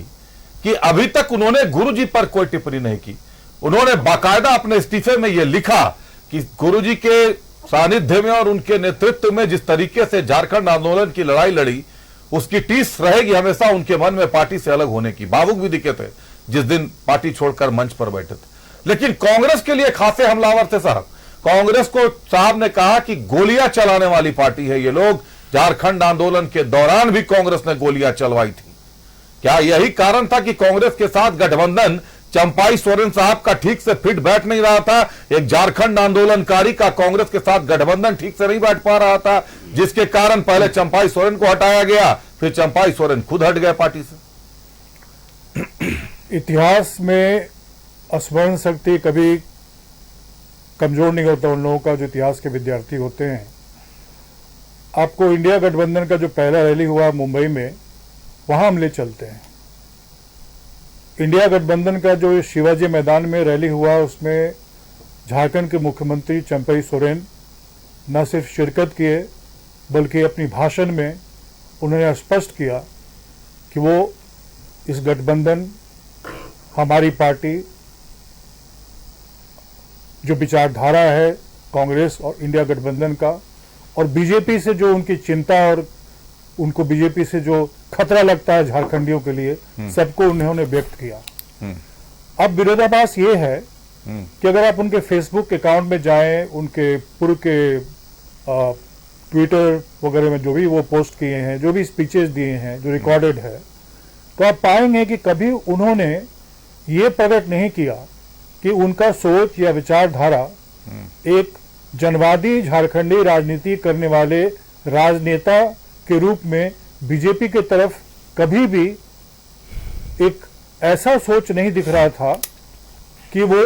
कि अभी तक उन्होंने गुरुजी पर कोई टिप्पणी नहीं की? उन्होंने बाकायदा अपने इस्तीफे में यह लिखा कि गुरुजी के सानिध्य में और उनके नेतृत्व में जिस तरीके से झारखंड आंदोलन की लड़ाई लड़ी, उसकी टीस रहेगी हमेशा उनके मन में पार्टी से अलग होने की। भावुक भी दिखे थे जिस दिन पार्टी छोड़कर मंच पर बैठे थे। लेकिन कांग्रेस के लिए खासे हमलावर थे साहब। कांग्रेस को साहब ने कहा कि गोलियां चलाने वाली पार्टी है ये लोग। झारखंड आंदोलन के दौरान भी कांग्रेस ने गोलियां चलवाई थी। क्या यही कारण था कि कांग्रेस के साथ गठबंधन चंपाई सोरेन साहब का ठीक से फिट बैठ नहीं रहा था? एक झारखंड आंदोलनकारी का कांग्रेस के साथ गठबंधन ठीक से नहीं बैठ पा रहा था, जिसके कारण पहले चंपाई सोरेन को हटाया गया, फिर चंपाई सोरेन खुद हट गए पार्टी से। इतिहास में स्मरण शक्ति कभी कमजोर नहीं होता उन लोगों का जो इतिहास के विद्यार्थी होते हैं। आपको इंडिया गठबंधन का जो पहला रैली हुआ मुंबई में, वहां हम ले चलते हैं। इंडिया गठबंधन का जो शिवाजी मैदान में रैली हुआ, उसमें झारखंड के मुख्यमंत्री चंपाई सोरेन न सिर्फ शिरकत किए बल्कि अपनी भाषण में उन्होंने स्पष्ट किया कि वो इस गठबंधन, हमारी पार्टी, जो विचारधारा है कांग्रेस और इंडिया गठबंधन का, और बीजेपी से जो उनकी चिंता और उनको बीजेपी से जो खतरा लगता है झारखंडियों के लिए, सबको उन्होंने व्यक्त किया। अब विरोधाभास ये है कि अगर आप उनके फेसबुक अकाउंट में जाएं, उनके पूर्व के ट्विटर वगैरह में जो भी वो पोस्ट किए हैं, जो भी स्पीचेस दिए हैं, जो रिकॉर्डेड है, तो आप पाएंगे कि कभी उन्होंने ये प्रकट नहीं किया कि उनका सोच या विचारधारा एक जनवादी झारखंडी राजनीति करने वाले राजनेता के रूप में बीजेपी की तरफ कभी भी एक ऐसा सोच नहीं दिख रहा था कि वो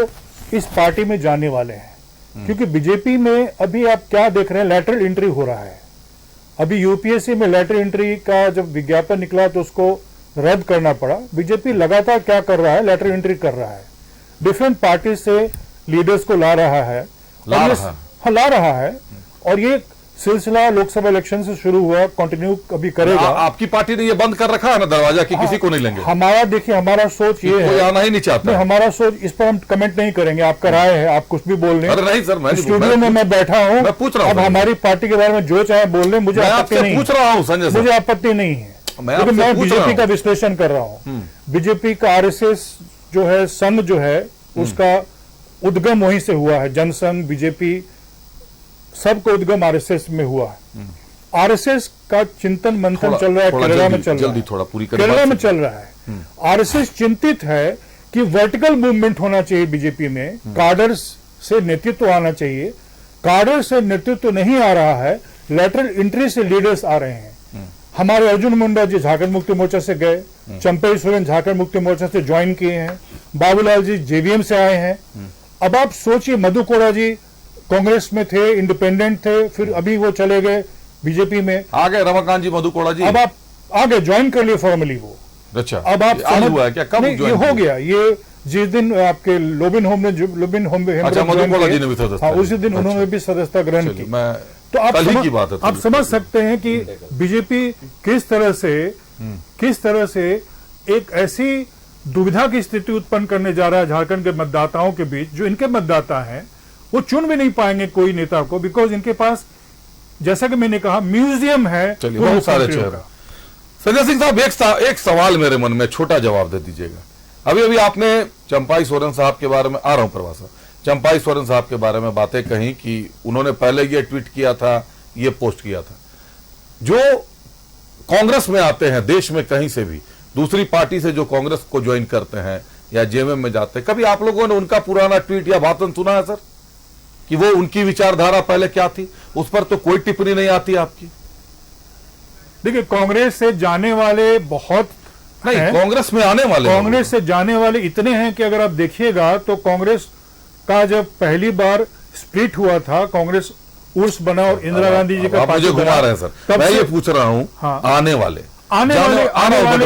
इस पार्टी में जाने वाले हैं। क्योंकि बीजेपी में अभी आप क्या देख रहे हैं, लैटरल एंट्री हो रहा है। अभी यूपीएससी में लैटरल एंट्री का जब विज्ञापन निकला तो उसको रद्द करना पड़ा। बीजेपी लगातार क्या कर रहा है, लैटरल एंट्री कर रहा है, डिफरेंट पार्टी से लीडर्स को ला रहा है, ला रहा है। और ये सिलसिला लोकसभा इलेक्शन से शुरू हुआ, कंटिन्यू अभी करेगा। आपकी पार्टी ने ये बंद कर रखा है ना दरवाजा कि किसी को नहीं लेंगे? हमारा देखिए, हमारा सोच ये है, आना ही नहीं चाहता। हमारा सोच, इस पर हम कमेंट नहीं करेंगे, आपका राय है, आप कुछ भी बोल लें। अरे नहीं सर, मैं स्टूडियो में मैं बैठा हूँ, मैं पूछ रहा हूँ। अब हमारी पार्टी के बारे में जो चाहे बोल लें, मुझे आपत्ति नहीं, पूछ रहा हूँ संजय, मुझे आपत्ति नहीं है। लेकिन मैं बीजेपी का विश्लेषण कर रहा हूँ। बीजेपी का आरएसएस जो है, संघ जो है, उसका उद्गम वहीं से हुआ है। जनसंघ, बीजेपी, सबको उद्गम आरएसएस में हुआ है। आरएसएस का चिंतन मंथन चल रहा है, केरला में चल रहा है, केरला में चल रहा है। आरएसएस चिंतित है कि वर्टिकल मूवमेंट होना चाहिए बीजेपी में, कार्डर्स से नेतृत्व आना चाहिए। कार्डर से नेतृत्व नहीं आ रहा है, लैटरल एंट्री से लीडर्स आ रहे हैं। हमारे अर्जुन मुंडा जी झारखंड मुक्ति मोर्चा से गए, चंपई सोरेन झारखंड मुक्ति मोर्चा से ज्वाइन किए हैं, बाबूलाल जी जेवीएम से आए हैं। अब आप सोचिए, मधु कोड़ा जी कांग्रेस में थे, इंडिपेंडेंट थे, फिर अभी वो चले गए बीजेपी में, आ गए रमाकांत जी, मधु कोड़ा जी। अब आप आगे ज्वाइन कर लिए फॉर्मली वो। अच्छा, अब आप आज हुआ है क्या? कब नहीं, ये ज्वाइन हो किया? गया, ये जिस दिन आपके लोबिन होम अच्छा, मधु कोड़ा जी ने भी सदस्यता ली। उसी दिन उन्होंने भी सदस्यता ग्रहण चलिए, की। मैं तो कल ही की बात है, आप समझ सकते हैं कि बीजेपी किस तरह से एक ऐसी दुविधा की स्थिति उत्पन्न करने जा रहा है झारखंड के मतदाताओं के बीच। जो इनके मतदाता हैं वो चुन भी नहीं पाएंगे कोई नेता को, बिकॉज इनके पास, जैसा कि मैंने कहा, म्यूजियम है। चलिए, बहुत सारे चेहरे। संजय सिंह साहब, एक सवाल मेरे मन में, छोटा जवाब दे दीजिएगा। अभी अभी आपने चंपाई सोरेन साहब के बारे में, आ रहा हूं प्रवासा, चंपाई सोरेन साहब के बारे में बातें कही कि उन्होंने पहले ये ट्वीट किया था, ये पोस्ट किया था। जो कांग्रेस में आते हैं, देश में कहीं से भी दूसरी पार्टी से जो कांग्रेस को ज्वाइन करते हैं या जेएमएम में जाते हैं, कभी आप लोगों ने उनका पुराना ट्वीट या भाषण सुना है सर, कि वो उनकी विचारधारा पहले क्या थी? उस पर तो कोई टिप्पणी नहीं आती आपकी। देखिए, कांग्रेस से जाने वाले बहुत नहीं, हैं। कांग्रेस में आने वाले, कांग्रेस से जाने वाले इतने हैं कि अगर आप देखिएगा तो कांग्रेस का जब पहली बार स्प्लिट हुआ था, कांग्रेस उर्स बना और इंदिरा गांधी जी का आप मुझे घुमा रहे हैं सर, मैं ये पूछ रहा हूं। हाँ। आने वाले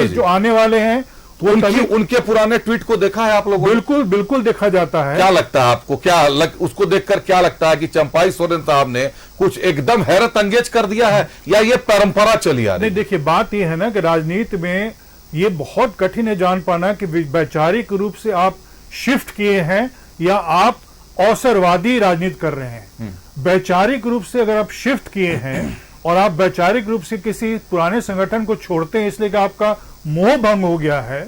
जो आने वाले हैं वो उनके पुराने ट्वीट को देखा है आप लोगों ने? बिल्कुल देखा जाता है। क्या लगता है आपको, उसको देखकर क्या लगता है कि चंपाई सोरेन साहब ने कुछ एकदम हैरत अंगेज कर दिया है, या ये परंपरा चली आ रही है? नहीं, देखिए, बात यह है ना कि राजनीति में ये बहुत कठिन है जान पाना कि वैचारिक रूप से आप शिफ्ट किए हैं या आप अवसरवादी राजनीति कर रहे हैं। वैचारिक रूप से अगर आप शिफ्ट किए हैं और आप वैचारिक रूप से किसी पुराने संगठन को छोड़ते हैं इसलिए कि आपका मोह भंग हो गया है,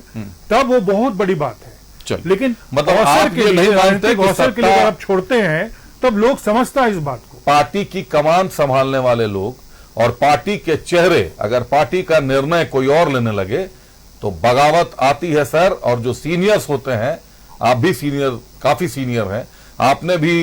तब वो बहुत बड़ी बात है। लेकिन मतलब आप ये नहीं मानते कि अवसर के लिए अगर आप छोड़ते हैं तब लोग समझता है इस बात को। पार्टी की कमान संभालने वाले लोग और पार्टी के चेहरे, अगर पार्टी का निर्णय कोई और लेने लगे तो बगावत आती है सर। और जो सीनियर्स होते हैं, आप भी सीनियर, काफी सीनियर हैं, आपने भी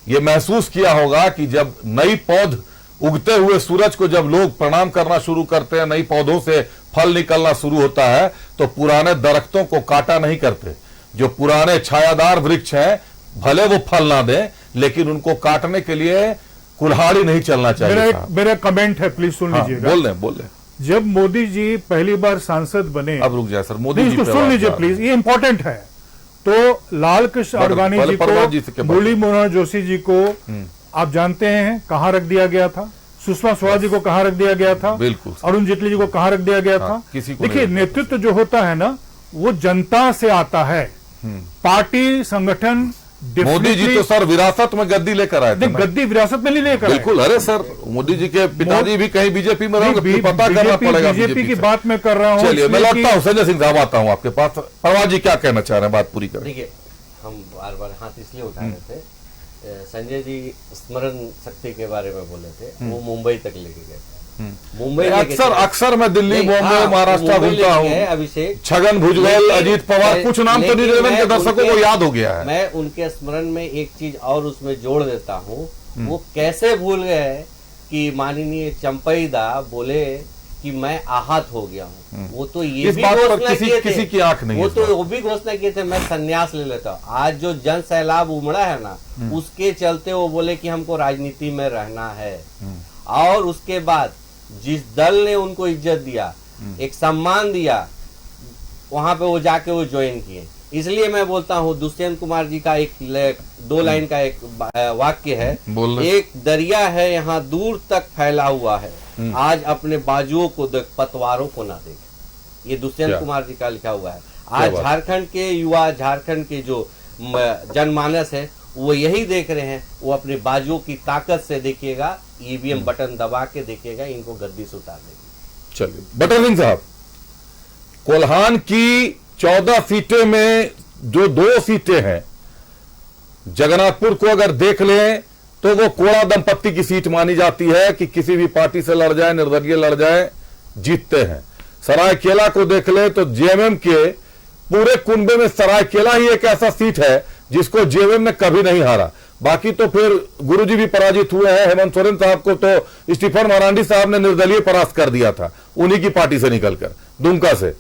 ये महसूस किया होगा कि जब नई पौध, उगते हुए सूरज को जब लोग प्रणाम करना शुरू करते हैं, नई पौधों से फल निकलना शुरू होता है, तो पुराने दरख्तों को काटा नहीं करते। जो पुराने छायादार वृक्ष हैं, भले वो फल ना दें, लेकिन उनको काटने के लिए कुल्हाड़ी नहीं चलना चाहिए। मेरा कमेंट है, प्लीज सुन लीजिएगा। बोल रहे। जब मोदी जी पहली बार सांसद बने, अब रुक जाए सर, मोदी जी को सुन लीजिए प्लीज, ये इंपॉर्टेंट है। तो लाल कृष्ण आडवाणी जी को, मुरली मनोहर जोशी जी को आप जानते हैं कहां रख दिया गया था, सुषमा स्वराज जी को कहां रख दिया गया था, बिल्कुल, अरुण जेटली जी को कहां रख दिया गया था। देखिए, नेतृत्व जो होता है ना, वो जनता से आता है, पार्टी संगठन। मोदी जी तो सर विरासत में गद्दी लेकर आए थे। गद्दी विरासत में नहीं लेकर, बिल्कुल। अरे सर, मोदी जी के पिताजी भी कहीं बीजेपी में रहोगे, पता करना पड़ेगा। बीजेपी की बात मैं कर रहा हूँ। चलिए, मैं लौटता हूँ संजय सिंह साहब, आता हूँ आपके पास। परवाज जी क्या कहना चाह रहे हैं, बात पूरी करें। देखिए, हम बार बार हाथ इसलिए उठा रहे थे, संजय जी स्मरण शक्ति के बारे में बोले थे, वो मुंबई तक लेके गए। मुंबई अक्सर मैं दिल्ली, बॉम्बे, महाराष्ट्र घूमता हूँ। अभिषेक, छगन भुजबल, अजीत पवार, कुछ नाम तो निवेदन के दर्शकों को याद हो गया है। मैं उनके स्मरण में एक चीज और उसमें जोड़ देता हूँ, वो कैसे भूल गए कि माननीय चंपई दा बोले कि मैं आहत हो गया हूँ। वो तो ये भी घोषणा किए थे, किसी की आंख नहीं, वो तो वो भी घोषणा किए थे, मैं संन्यास ले लेता हूँ। आज जो जन सैलाब उमड़ा है ना, उसके चलते वो बोले कि हमको राजनीति में रहना है। और उसके बाद जिस दल ने उनको इज्जत दिया, एक सम्मान दिया, वहां पे वो जाके वो ज्वाइन किए। इसलिए मैं बोलता हूँ, दुष्यंत कुमार जी का एक 2 लाइन का एक वाक्य है, एक दरिया है यहाँ दूर तक फैला हुआ है, आज अपने बाजुओं को देख, पतवारों को ना देख। ये दुष्यंत कुमार जी का लिखा हुआ है। आज झारखंड के युवा, झारखंड के जो जनमानस है, वो यही देख रहे हैं। वो अपने बाजुओं की ताकत से देखिएगा, ईवीएम बटन दबा के देखिएगा, इनको गद्दी से उतार देगी। चलिए, बटर सिंह साहब, कोल्हान की 14 सीटें में जो 2 सीटें हैं, जगन्नाथपुर को अगर देख लें तो वो कोड़ा दंपत्ति की सीट मानी जाती है कि किसी भी पार्टी से लड़ जाए, निर्दलीय लड़ जाए, जीतते हैं। सरायकेला को देख ले तो जेएमएम के पूरे कुनबे में सरायकेला ही एक ऐसा सीट है जिसको जेएमएम ने कभी नहीं हारा। बाकी तो फिर गुरुजी भी पराजित हुए हैं। हेमंत सोरेन साहब को तो स्टीफन मरांडी साहब ने निर्दलीय परास्त कर दिया था उन्हीं की पार्टी से निकलकर, दुमका से।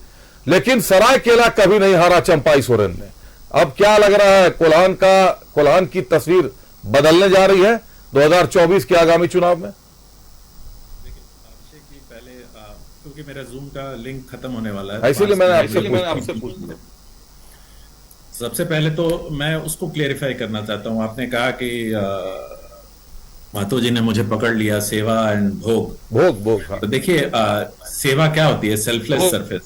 लेकिन सरायकेला कभी नहीं हारा चंपाई सोरेन ने। अब क्या लग रहा है, कोल्हान की तस्वीर बदलने जा रही है 2024 के आगामी चुनाव में? अभिषेक जी, पहले क्योंकि मेरा जूम का लिंक खत्म होने वाला है, इसीलिए मैंने आपसे पूछा। सबसे पहले तो मैं उसको क्लेरिफाई करना चाहता हूं। आपने कहा कि महतो जी ने मुझे पकड़ लिया, सेवा एंड भोग। हाँ। तो देखिए, सेवा क्या होती है? Selfless service.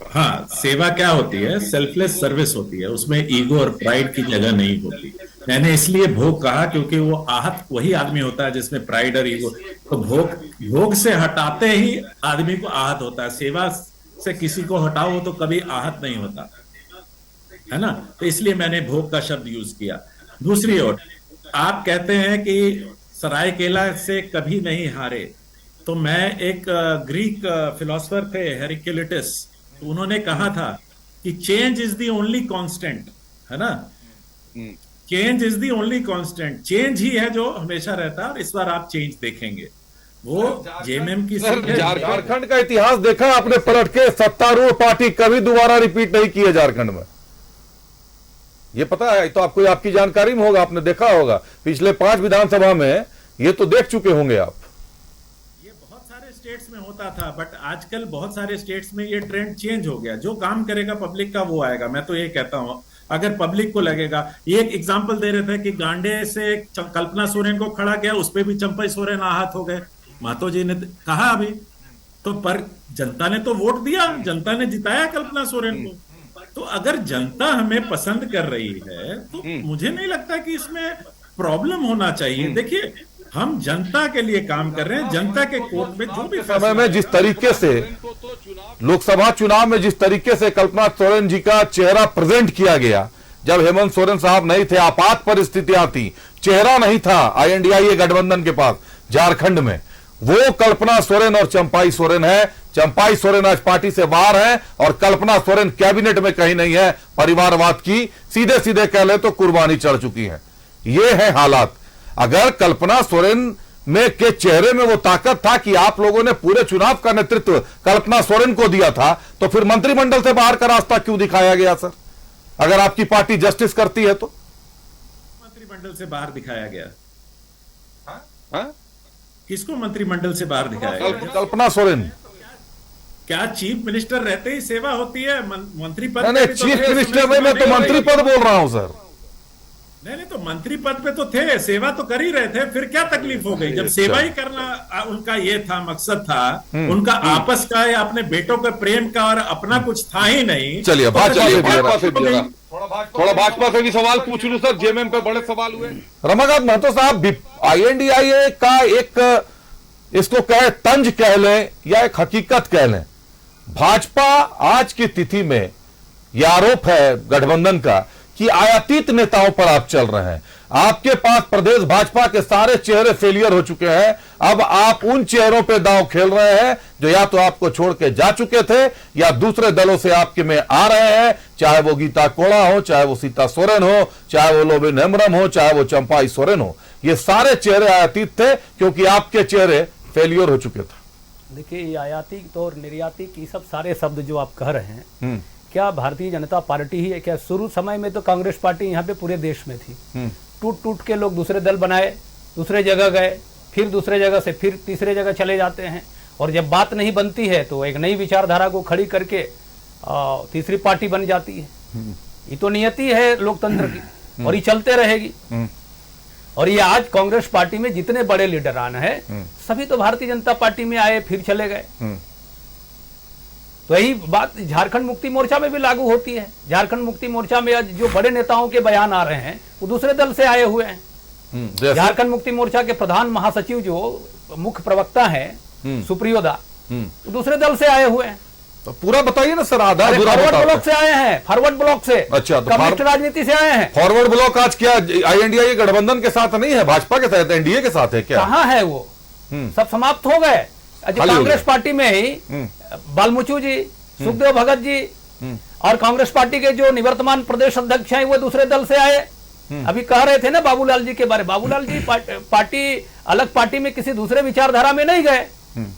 हाँ, सेवा क्या होती है? सेल्फलेस सर्विस होती है, उसमें ईगो और प्राइड की जगह नहीं होती। मैंने इसलिए भोग कहा क्योंकि वो आहत वही आदमी होता है जिसमें प्राइड और ईगो, तो भोग से हटाते ही आदमी को आहत होता है। सेवा से किसी को हटाओ तो कभी आहत नहीं होता है ना, तो इसलिए मैंने भोग का शब्द यूज किया। दूसरी ओर आप कहते हैं कि सरायकेला से कभी नहीं हारे, तो मैं एक ग्रीक फिलोसोफर थे हेराक्लिटस, तो उन्होंने कहा था कि change is the only constant, है ना, change is the only constant, change ही है जो हमेशा रहता है। और इस बार आप चेंज देखेंगे। वो जेएमएम की झारखंड का इतिहास देखा आपने पलट के? सत्तारूढ़ पार्टी कभी दोबारा रिपीट नहीं की है झारखंड में, ये पता है? तो आपको आपकी जानकारी में होगा, आपने देखा होगा पिछले 5 विधानसभा में, ये तो देख चुके होंगे आप। ये बहुत सारे स्टेट्स में होता था, बट आजकल बहुत सारे स्टेट्स में ये ट्रेंड चेंज हो गया। जो काम करेगा पब्लिक का वो आएगा। मैं तो ये कहता हूं, अगर पब्लिक को लगेगा, ये एक एग्जांपल दे रहे थे कि गांडे से कल्पना सोरेन को खड़ा किया, उस पर भी चंपाई सोरेन आहत हो गए। महतो जी ने कहा अभी तो, पर जनता ने तो वोट दिया, जनता ने जिताया कल्पना सोरेन को। तो अगर जनता हमें पसंद कर रही है तो मुझे नहीं लगता कि इसमें प्रॉब्लम होना चाहिए। देखिए, हम जनता के लिए काम कर रहे हैं। जनता के कोर्ट में जो भी समय में जिस तरीके से लोकसभा चुनाव में जिस तरीके से कल्पना सोरेन जी का चेहरा प्रेजेंट किया गया, जब हेमंत सोरेन साहब नहीं थे, आपात परिस्थितियां थी, चेहरा नहीं था INDIA गठबंधन के पास झारखंड में, वो कल्पना सोरेन और चंपाई सोरेन है। चंपाई सोरेन आज पार्टी से बाहर है और कल्पना सोरेन कैबिनेट में कहीं नहीं है। परिवारवाद की सीधे सीधे कह ले तो कुर्बानी चढ़ चुकी है। ये है हालात। अगर कल्पना सोरेन में के चेहरे में वो ताकत था कि आप लोगों ने पूरे चुनाव का नेतृत्व कल्पना सोरेन को दिया था, तो फिर मंत्रिमंडल से बाहर का रास्ता क्यों दिखाया गया सर? अगर आपकी पार्टी जस्टिस करती है तो मंत्रिमंडल से बाहर दिखाया गया। हा? किसको मंत्रिमंडल से बाहर दिखाया गया? कल्पना सोरेन। क्या चीफ मिनिस्टर रहते ही सेवा होती है? मंत्री पद नहीं, चीफ मिनिस्टर में मैं तो मंत्री पद बोल रहा हूं सर। नहीं, तो मंत्री पद पे तो थे, सेवा तो कर ही रहे थे, फिर क्या तकलीफ हो गई? जब सेवा ही करना उनका ये था, मकसद था उनका आपस का या अपने बेटों के प्रेम का, और अपना कुछ था ही नहीं। चलिए थोड़ा भाजपा से भी सवाल पूछ लूं सर, जेएमएम पे बड़े सवाल हुए। रमाकांत महतो साहब, INDIA का एक, इसको कहे तंज कह लें या एक हकीकत कह लें, भाजपा आज की तिथि में यह आरोप है गठबंधन का कि आयातित नेताओं पर आप चल रहे हैं। आपके पास प्रदेश भाजपा के सारे चेहरे फेलियर हो चुके हैं। अब आप उन चेहरों पे दांव खेल रहे हैं जो या तो आपको छोड़ के जा चुके थे या दूसरे दलों से आपके में आ रहे हैं, चाहे वो गीता कोड़ा हो, चाहे वो सीता सोरेन हो, चाहे वो लोबिन हेम्ब्रम हो, चाहे वो चंपाई सोरेन हो। ये सारे चेहरे आयातित थे क्योंकि आपके चेहरे फेलियर हो चुके थे। देखिए, ये आयाती और निर्याती की सब सारे शब्द जो आप कह रहे हैं, क्या भारतीय जनता पार्टी ही है क्या? शुरू समय में तो कांग्रेस पार्टी यहाँ पे पूरे देश में थी। टूट टूट के लोग दूसरे दल बनाए, दूसरे जगह गए, फिर दूसरे जगह से फिर तीसरे जगह चले जाते हैं, और जब बात नहीं बनती है तो एक नई विचारधारा को खड़ी करके तीसरी पार्टी बन जाती है। ये तो नियति है लोकतंत्र की, और ये चलते रहेगी। और ये आज कांग्रेस पार्टी में जितने बड़े लीडरान हैं, सभी तो भारतीय जनता पार्टी में आए फिर चले गए। तो यही बात झारखंड मुक्ति मोर्चा में भी लागू होती है। झारखंड मुक्ति मोर्चा में आज जो बड़े नेताओं के बयान आ रहे हैं वो दूसरे दल से आए हुए हैं। झारखंड मुक्ति मोर्चा के प्रधान महासचिव जो मुख्य प्रवक्ता है सुप्रियोदा, वो दूसरे दल से आए हुए हैं। तो पूरा बताइए ना सर, आधा फॉरवर्ड ब्लॉक से आए हैं, फॉरवर्ड ब्लॉक से। अच्छा, तो कम्युनिस्ट राजनीति से आए हैं। फॉरवर्ड ब्लॉक आज क्या INDIA गठबंधन के साथ नहीं है, भाजपा के साथ, NDA के साथ है क्या? कहाँ है वो? सब समाप्त हो गए। कांग्रेस पार्टी में ही बालमुचू जी, सुखदेव भगत जी और कांग्रेस पार्टी के जो निवर्तमान प्रदेश अध्यक्ष हैं वो दूसरे दल से आए। अभी कह रहे थे ना बाबूलाल जी के बारे, बाबूलाल जी पार्टी अलग पार्टी में किसी दूसरे विचारधारा में नहीं गए।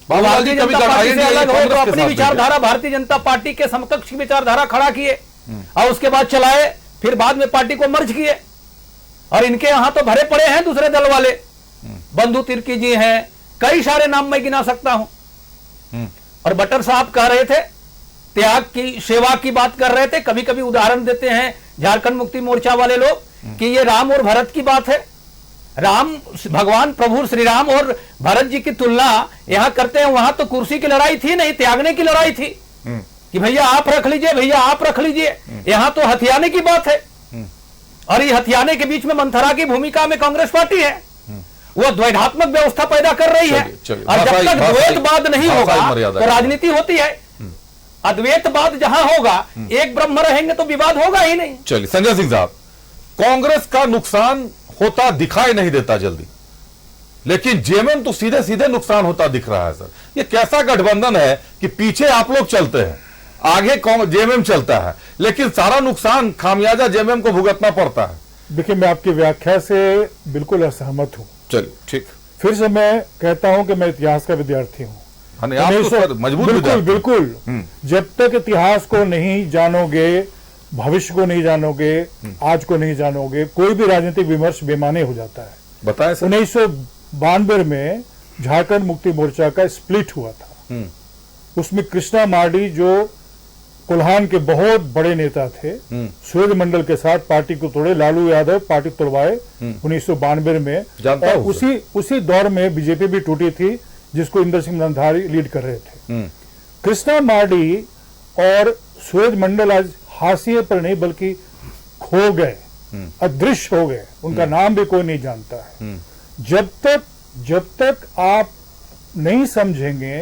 भारतीय जनता पार्टी से अलग हो तो अपनी विचारधारा भारतीय जनता पार्टी के समकक्ष की विचारधारा खड़ा किए और उसके बाद चलाए, फिर बाद में पार्टी को मर्ज किए। और इनके यहां तो भरे पड़े हैं दूसरे दल वाले, बंधु तिर्की जी हैं, कई सारे नाम मैं गिना सकता हूं। और बटर साहब कह रहे थे त्याग की, सेवा की बात कर रहे थे। कभी कभी उदाहरण देते हैं झारखंड मुक्ति मोर्चा वाले लोग कि ये राम और भरत की बात है। राम भगवान प्रभु श्री राम और भरत जी की तुलना यहां करते हैं, वहां तो कुर्सी की लड़ाई थी नहीं, त्यागने की लड़ाई थी कि भैया आप रख लीजिए, भैया आप रख लीजिए। यहां तो हथियाने की बात है। और ये हथियाने के बीच में मंथरा की भूमिका में कांग्रेस पार्टी है, वो द्वैधात्मक व्यवस्था पैदा कर रही है। और जब तक द्वैतवाद नहीं होगा तो राजनीति होती है। अद्वैतवाद जहां होगा, एक ब्रह्म रहेंगे तो विवाद होगा ही नहीं। चलिए संजय सिंह साहब, कांग्रेस का नुकसान होता दिखाई नहीं देता जल्दी, लेकिन जेएमएम तो सीधे सीधे नुकसान होता दिख रहा है। सर, ये कैसा गठबंधन है कि पीछे आप लोग चलते हैं, आगे जेएमएम चलता है, लेकिन सारा नुकसान खामियाजा जेएमएम को भुगतना पड़ता है। देखिए, मैं आपकी व्याख्या से बिल्कुल असहमत हूं। चलिए ठीक, फिर से मैं कहता हूं कि मैं इतिहास का विद्यार्थी हूं। आप तो मजबूत बिल्कुल बिल्कुल। जब तक इतिहास को नहीं जानोगे, भविष्य को नहीं जानोगे, आज को नहीं जानोगे, कोई भी राजनीतिक विमर्श बेमाने हो जाता है। बताएं सर। 1992 में झारखंड मुक्ति मोर्चा का स्प्लिट हुआ था। उसमें कृष्णा मार्डी जो कोल्हान के बहुत बड़े नेता थे, सूर्य मंडल के साथ पार्टी को तोड़े, लालू यादव पार्टी तोड़वाए 1992 में। और उसी दौर में बीजेपी भी टूटी थी, जिसको इंदर सिंह नंधारी लीड कर रहे थे। कृष्णा मार्डी और सूरज मंडल आज हाशिए पर नहीं बल्कि खो गए, अदृश्य हो गए, उनका नाम भी कोई नहीं जानता है। जब तक आप नहीं समझेंगे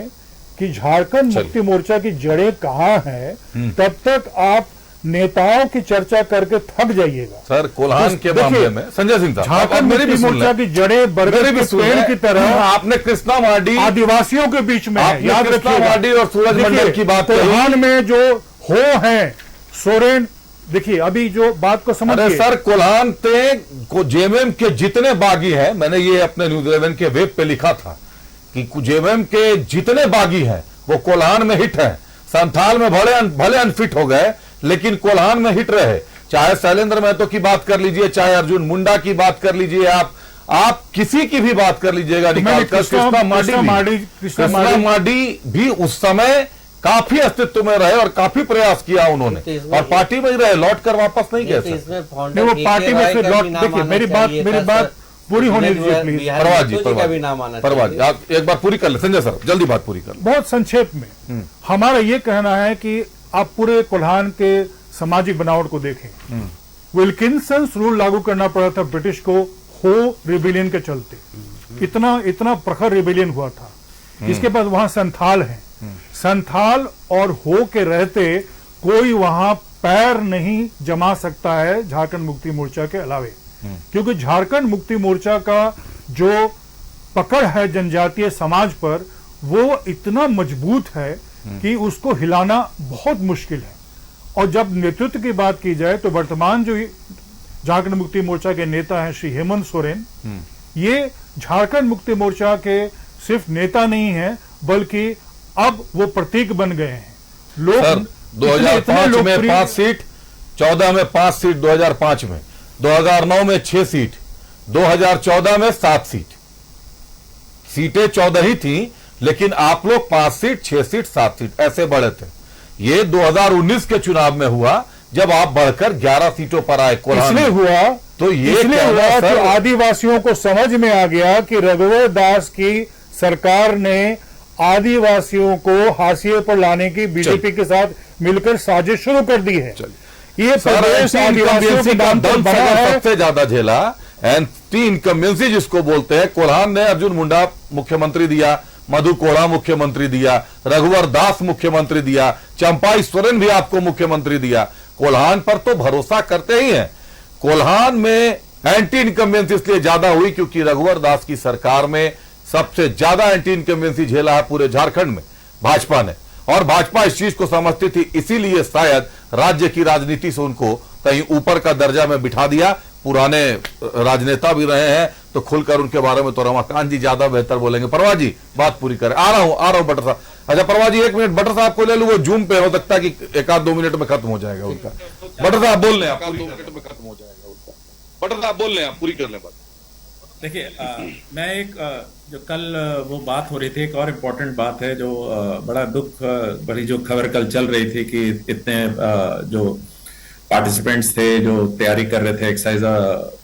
कि झारखंड मुक्ति मोर्चा की जड़ें कहां हैं, तब तक आप नेताओं की चर्चा करके थक जाइएगा। सर, कोल्हान के मामले में संजय सिंह साहब, झारखंड मुक्ति मोर्चा की जड़ें बरगद के पेड़ की तरह आपने कृष्णा मार्डी आदिवासियों के बीच में है। याद रखिए, मार्डी और सूरज मंडल की बात, कोल्हान में जो हो हैं सोरेन, देखिए अभी जो बात को समझिए। सर, कोल्हान को जेएमएम के जितने बागी हैं, मैंने ये अपने न्यूज 11 के वेब पे लिखा था कि जेएमएम के जितने बागी हैं वो कोल्हान में हिट हैं। संथाल में भले अनफिट हो गए, लेकिन कोल्हान में हिट रहे। चाहे शैलेंद्र महतो की बात कर लीजिए, चाहे अर्जुन मुंडा की बात कर लीजिए, आप किसी की भी बात कर लीजिएगा निकाल कर। कृष्णा मार्डी भी उस समय काफी अस्तित्व में रहे और काफी प्रयास किया उन्होंने, और पार्टी में ही रहे, लौट कर वापस नहीं गए। नहीं, वो पार्टी में से लौट, देखिए मेरी बात पूरी होने दीजिए प्लीज। परवाज जी, आप एक बार पूरी कर ले। संजय सर, जल्दी बात पूरी कर। बहुत संक्षेप में हमारा ये कहना है कि आप पूरे कोल्हान के सामाजिक बनावट को देखें। विल्किंसन रूल लागू करना पड़ा था ब्रिटिश को, हो रिबेलियन के चलते इतना प्रखर रिबेलियन हुआ था। इसके बाद वहां संथाल है, संथाल और हो के रहते कोई वहां पैर नहीं जमा सकता है झारखंड मुक्ति मोर्चा के अलावे, क्योंकि झारखंड मुक्ति मोर्चा का जो पकड़ है जनजातीय समाज पर, वो इतना मजबूत है कि उसको हिलाना बहुत मुश्किल है। और जब नेतृत्व की बात की जाए तो वर्तमान जो झारखंड मुक्ति मोर्चा के नेता हैं श्री हेमंत सोरेन, ये झारखंड मुक्ति मोर्चा के सिर्फ नेता नहीं है, बल्कि अब वो प्रतीक बन गए हैं। लोग 2005 में 5 सीट, 14 में 5 सीट, 2005 में, 2009 में 6 सीट, 2014 में 7 सीट। सीटें 14 ही थी, लेकिन आप लोग 5 सीट, 6 सीट, 7 सीट ऐसे बढ़े थे। ये 2019 के चुनाव में हुआ, जब आप बढ़कर 11 सीटों पर आए। इसलिए हुआ कि आदिवासियों को समझ में आ गया कि रघुवर दास की सरकार ने आदिवासियों को हाशिए पर लाने की बीजेपी के साथ मिलकर साजिश शुरू कर दी है। ये प्रदेश आदिवासियों के नाम पर बड़ा है। सबसे ज्यादा झेला एंटी इनकम्बेंसी जिसको बोलते हैं। कोल्हान ने अर्जुन मुंडा मुख्यमंत्री दिया, मधु कोड़ा मुख्यमंत्री दिया, रघुवर दास मुख्यमंत्री दिया, चंपाई सोरेन भी आपको मुख्यमंत्री दिया। कोल्हान पर तो भरोसा करते ही हैं। कोल्हान में एंटी इनकम्बेंसी इसलिए ज्यादा हुई क्योंकि रघुवर दास की सरकार में सबसे ज्यादा एंटी इनकम्बेंसी झेला है पूरे झारखंड में भाजपा ने, और भाजपा इस चीज को समझती थी, इसीलिए शायद राज्य की राजनीति से उनको कहीं ऊपर का दर्जा में बिठा दिया। पुराने राजनेता भी रहे हैं, तो खुलकर उनके बारे में तो रमाकांत जी ज्यादा बेहतर बोलेंगे। परवाह जी बात पूरी करें। आ रहा हूं बटर साहब। अच्छा परवाह जी 1 मिनट, बटर साहब को ले लूं, वो जूम पे हो सकता है कि 1-2 मिनट में खत्म हो जाएगा उनका। बटर साहब बोल लें आप, 2 मिनट में खत्म हो जाएगा उनका। बटर साहब बोल लें आप, पूरी कर लें बात। देखिए मैं एक जो कल वो बात हो रही थी, एक और इम्पोर्टेंट बात है जो बड़ा दुख बड़ी जो खबर कल चल रही थी कि इतने जो पार्टिसिपेंट्स थे जो तैयारी कर रहे थे एक्साइज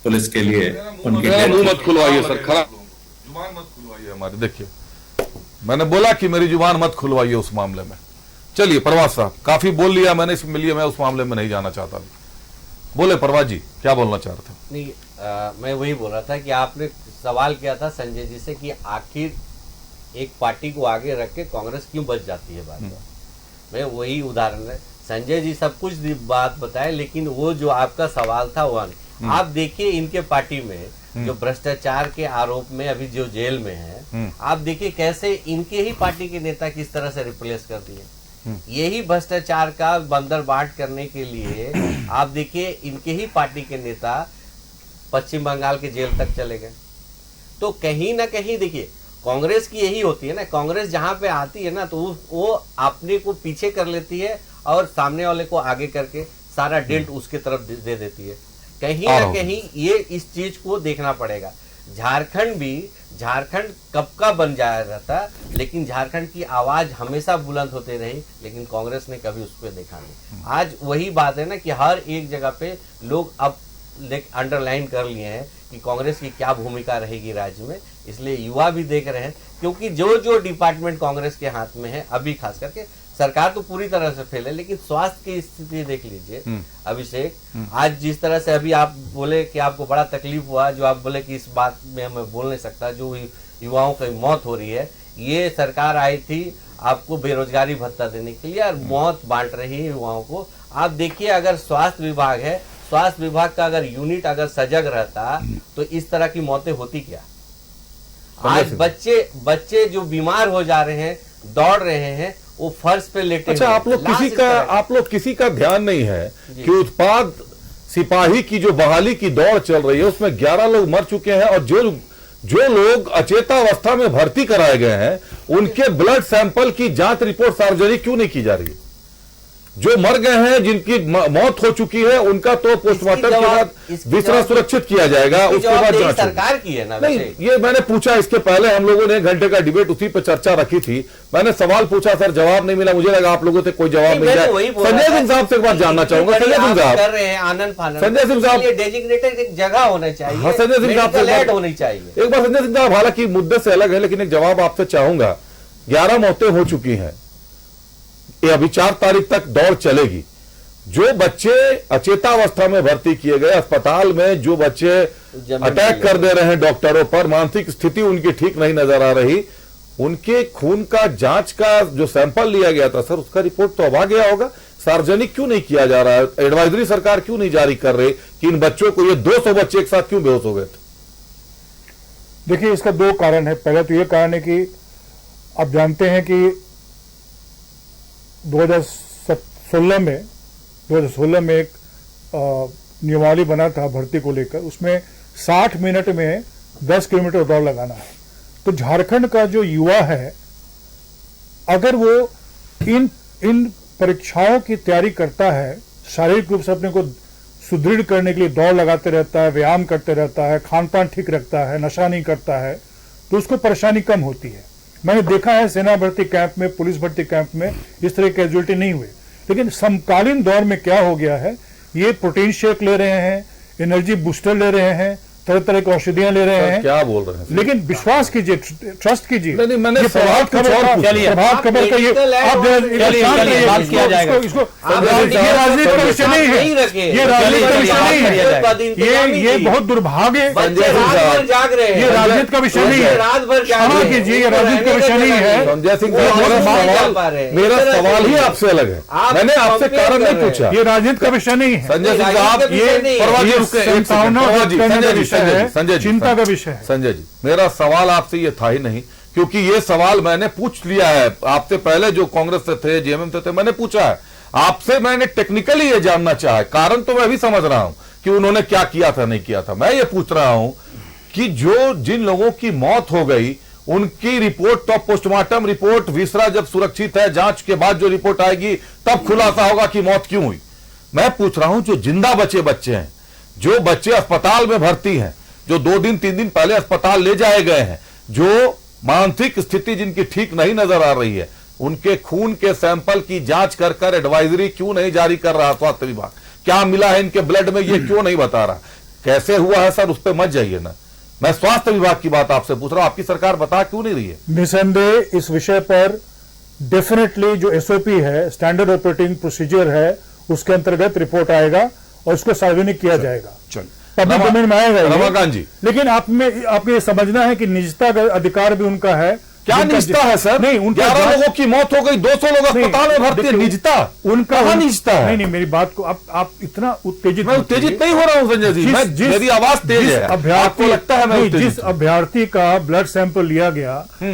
पुलिस के लिए, उनके मुंह मत खुलवाइए सर, खराब जुबान मत खुलवाइए हमारी। देखिए मैंने बोला कि मेरी जुबान मत खुलवाइए उस मामले में। चलिए परवाज साहब, काफी बोल लिया मैंने इसमें लिए, मैं उस मामले में नहीं जाना चाहता। बोले परवाज जी क्या बोलना चाह रहे थे? नहीं, मैं वही बोल रहा था कि आपने सवाल किया था संजय जी से कि आखिर एक पार्टी को आगे रख के कांग्रेस क्यों बच जाती है बार बार। मैं वही उदाहरण है, संजय जी सब कुछ बात बताए, लेकिन वो जो आपका सवाल था वो आप देखिए इनके पार्टी में जो भ्रष्टाचार के आरोप में अभी जो जेल में है, आप देखिए कैसे इनके ही पार्टी के नेता किस तरह से रिप्लेस कर दिए। यही भ्रष्टाचार का बंदरबाट करने के लिए आप देखिए इनके ही पार्टी के नेता पश्चिम बंगाल के जेल तक चले गए। तो कहीं ना कहीं देखिए कांग्रेस की यही होती है ना, कांग्रेस जहां पे आती है ना तो वो अपने को पीछे कर लेती है और सामने वाले को आगे करके सारा डेल्ट उसके तरफ दे देती है। कहीं ना कहीं ये इस चीज को देखना पड़ेगा। झारखंड कब का बन जा रहा था, लेकिन झारखंड की आवाज हमेशा बुलंद होते रही, लेकिन कांग्रेस ने कभी उस पर देखा नहीं। आज वही बात है ना कि हर एक जगह पे लोग अब अंडरलाइन कर लिए हैं कि कांग्रेस की क्या भूमिका रहेगी राज्य में। इसलिए युवा भी देख रहे हैं, क्योंकि जो डिपार्टमेंट कांग्रेस के हाथ में है अभी, खास करके सरकार तो पूरी तरह से फेल है, लेकिन स्वास्थ्य की स्थिति देख लीजिए अभिषेक। आज जिस तरह से अभी आप बोले कि आपको बड़ा तकलीफ हुआ, जो आप बोले कि इस बात में मैं बोल नहीं सकता, जो युवाओं की मौत हो रही है, ये सरकार आई थी आपको बेरोजगारी भत्ता देने के लिए और मौत बांट रही है युवाओं को। आप देखिए अगर स्वास्थ्य विभाग है, स्वास्थ्य विभाग का अगर यूनिट अगर सजग रहता तो इस तरह की मौतें होती क्या। आज बच्चे जो बीमार हो जा रहे हैं, दौड़ रहे हैं, वो फर्श पे लेटे। अच्छा आप लोग किसी का ध्यान नहीं है कि उत्पाद सिपाही की जो बहाली की दौड़ चल रही है उसमें 11 लोग मर चुके हैं, और जो लोग अचेतावस्था में भर्ती कराए गए हैं उनके ब्लड सैंपल की जांच रिपोर्ट सार्वजनिक क्यों नहीं की जा रही है? जो मर गए हैं, जिनकी मौत हो चुकी है, उनका तो पोस्टमार्टम के बाद विसरा सुरक्षित किया जाएगा, उसके बाद जांच सरकार की है ना। नहीं, ये मैंने पूछा, इसके पहले हम लोगों ने 1 घंटे का डिबेट उसी पर चर्चा रखी थी। मैंने सवाल पूछा सर, जवाब नहीं मिला। मुझे लगा आप लोगों से कोई जवाब मिल जाए। संजय सिंह साहब से एक बात जानना चाहूंगा। संजय सिंह साहब कर रहे हैं आनंद फानंद, संजय सिंह साहब डेजिग्नेटेड एक जगह होना चाहिए। हाँ संजय सिंह साहब होनी चाहिए। एक बार संजय सिंह साहब, हालांकि मुद्दे से अलग है, लेकिन एक जवाब आपसे चाहूंगा। 11 मौतें हो चुकी हैं, ये अभी 4 तारीख तक दौड़ चलेगी। जो बच्चे अचेतावस्था में भर्ती किए गए अस्पताल में, जो बच्चे अटैक कर दे रहे हैं डॉक्टरों पर, मानसिक स्थिति उनकी ठीक नहीं नजर आ रही, उनके खून का जांच का जो सैंपल लिया गया था सर, उसका रिपोर्ट तो अब आ गया होगा। सार्वजनिक क्यों नहीं किया जा रहा है? एडवाइजरी सरकार क्यों नहीं जारी कर रही कि इन बच्चों को, ये 200 बच्चे एक साथ क्यों बेहोश हो गए थे? देखिए इसका 2 कारण है। पहला तो ये कारण है कि आप जानते हैं कि 2016 में एक नियमावली बना था भर्ती को लेकर, उसमें 60 मिनट में 10 किलोमीटर दौड़ लगाना है। तो झारखंड का जो युवा है, अगर वो इन परीक्षाओं की तैयारी करता है, शारीरिक रूप से अपने को सुदृढ़ करने के लिए दौड़ लगाते रहता है, व्यायाम करते रहता है, खान पान ठीक रखता है, नशा नहीं करता है, तो उसको परेशानी कम होती है। मैंने देखा है सेना भर्ती कैंप में, पुलिस भर्ती कैंप में इस तरह कैजुअलिटी नहीं हुए। लेकिन समकालीन दौर में क्या हो गया है, ये प्रोटीन शेक ले रहे हैं, एनर्जी बूस्टर ले रहे हैं, तरह तरह की औषधियां ले रहे हैं। क्या बोल रहे हैं? लेकिन विश्वास कीजिए, ट्रस्ट कीजिए। नहीं, मैंने प्रभात खबर का ये आप किया जाएगा। इसको ये राजनीति का विषय नहीं है, ये राजनीति का विषय नहीं है, ये बहुत दुर्भाग्य, ये राजनीति का विषय नहीं है। क्षमा कीजिए, ये राजनीति का विषय नहीं है। संजय सिंह मेरा सवाल ही आपसे अलग है, मैंने आपसे कारण नहीं पूछा। ये राजनीति का विषय नहीं है संजय सिंह साहब, चिंता का विषय है। संजय जी, मेरा सवाल आपसे ये था ही नहीं, क्योंकि ये सवाल मैंने पूछ लिया है आपसे पहले, जो कांग्रेस से थे, जेएमएम से थे, मैंने पूछा है। आपसे मैंने टेक्निकली ये जानना चाहा, कारण तो मैं भी समझ रहा हूं कि उन्होंने क्या किया था नहीं किया था। मैं ये पूछ रहा हूं कि जो जिन लोगों की मौत हो गई उनकी रिपोर्ट तो पोस्टमार्टम रिपोर्ट विसरा जब सुरक्षित है, जांच के बाद जो रिपोर्ट आएगी तब खुलासा होगा कि मौत क्यों हुई। मैं पूछ रहा हूं जो जिंदा बचे बच्चे हैं, जो बच्चे अस्पताल में भर्ती हैं, जो 2 दिन 3 दिन पहले अस्पताल ले जाए गए हैं, जो मानसिक स्थिति जिनकी ठीक नहीं नजर आ रही है, उनके खून के सैंपल की जांच कर कर एडवाइजरी क्यों नहीं जारी कर रहा स्वास्थ्य विभाग? क्या मिला है इनके ब्लड में, ये क्यों नहीं बता रहा? कैसे हुआ है सर, उस पर मत जाइए ना। मैं स्वास्थ्य विभाग की बात आपसे पूछ रहा हूं, आपकी सरकार बता क्यों नहीं रही है? निसंदेह इस विषय पर डेफिनेटली जो एसओपी है, स्टैंडर्ड ऑपरेटिंग प्रोसीजर है, उसके अंतर्गत रिपोर्ट आएगा और उसको सार्वजनिक किया जाएगा। पब्लिक डोमेन में आएगा रमाकांत जी, लेकिन आपको ये समझना है कि निजता का अधिकार भी उनका है। क्या निजता है सर? नहीं, उनका 11 लोगों की मौत हो गई, 200 लोग अस्पताल में भर्ती है, निजता उनका कहां निजता है? नहीं, मेरी बात को आप इतना उत्तेजित, मैं उत्तेजित नहीं हो रहा हूं संजय जी, मेरी आवाज तेज है, आपको लगता है मैं उत्तेजित? जिस अभ्यर्थी का ब्लड सैंपल लिया गया,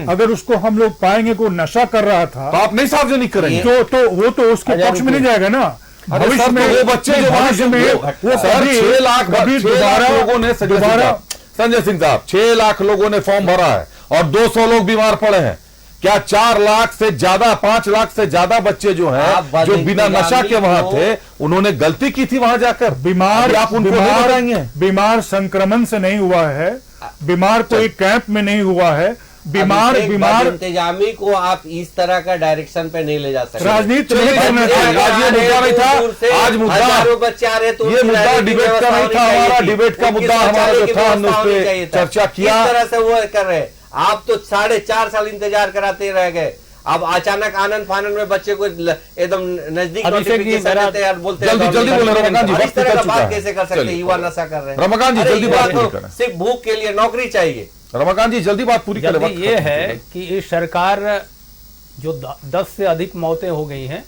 अगर उसको हम लोग पाएंगे को नशा कर रहा था तो आप नहीं सार्वजनिक करेंगे? तो वो तो उसके पक्ष में नहीं जाएगा ना। भविष्य में वो बच्चे जो भविष्य में वो 6 लाख लोगों ने, संजय सिंह साहब 6 लाख लोगों ने फॉर्म भरा है और 200 लोग बीमार पड़े हैं। क्या 4 लाख से ज्यादा, 5 लाख से ज्यादा बच्चे जो हैं, जो बिना नशा के वहां थे, उन्होंने गलती की थी वहां जाकर? बीमार संक्रमण से नहीं हुआ है, बीमार कोई कैंप में नहीं हुआ है, बीमार इंतजामी को आप इस तरह का डायरेक्शन पे नहीं ले जा सकते। राजनीति नहीं करना चाहिए। आज ये मुद्दा नहीं था, आज मुद्दा बच्चे आ रहे तो ये मुद्दा डिबेट का नहीं था, हमारा डिबेट का मुद्दा हमारा जो था, हमने उस पर चर्चा किया। इस तरह से वो कर रहे, आप तो 4.5 साल इंतजार कराते रह गए। अब अचानक आनंद फानंद में बच्चे को एकदम नजदीक नोटिफिकेशन देते हैं, बोलते हैं जल्दी बोले रमाकांत जी, इस तरह का बात कैसे कर सकते हैं? युवा नशा कर रहे हैं। रमाकांत जी जल्दी बात पूरी करें। सिर्फ भूख के लिए नौकरी चाहिए। रमाकांत जी जल्दी बात पूरी करें। ये है कि इस सरकार जो 10 से अधिक मौतें हो गई हैं,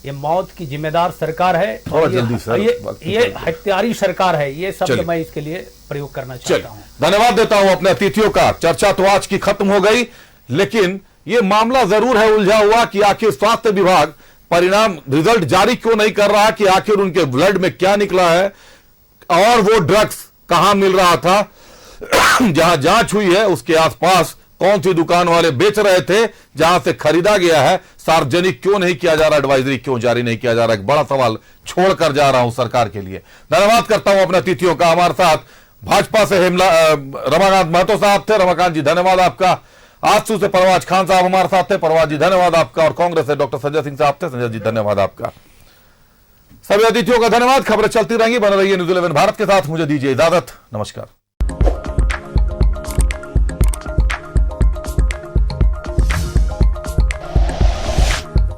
ये मौत की जिम्मेदार सरकार है। थोड़ा जल्दी सर, ये हत्यारी सरकार है, ये शब्द मैं इसके लिए प्रयोग करना चाहता हूं। धन्यवाद देता हूं अपने अतिथियों का। चर्चा तो आज की खत्म हो गई, लेकिन ये मामला जरूर है उलझा हुआ कि आखिर स्वास्थ्य विभाग परिणाम रिजल्ट जारी क्यों नहीं कर रहा, कि आखिर उनके ब्लड में क्या निकला है और वो ड्रग्स कहां मिल रहा था, जहां जांच हुई है उसके आसपास कौन सी दुकान वाले बेच रहे थे, जहां से खरीदा गया है, सार्वजनिक क्यों नहीं किया जा रहा, एडवाइजरी क्यों जारी नहीं किया जा रहा। एक बड़ा सवाल छोड़कर जा रहा हूं सरकार के लिए। धन्यवाद करता हूं अपने अतिथियों का। हमारे साथ भाजपा से रमाकांत महतो साहब थे, रमाकांत जी धन्यवाद आपका। आजसू से परवाज खान साहब हमारे साथ थे, परवाज जी धन्यवाद आपका। और कांग्रेस से डॉक्टर संजय सिंह साहब थे, संजय जी धन्यवाद आपका। सभी अतिथियों का धन्यवाद। खबरें चलती रहेंगी, बन रही है न्यूज़ 11 भारत के साथ। मुझे दीजिए इजाजत, नमस्कार।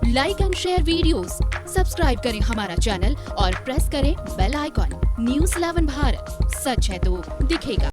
Like and share videos, subscribe करें हमारा चैनल और प्रेस करें बेल आइकॉन। न्यूज़ 11 भारत, सच है तो दिखेगा।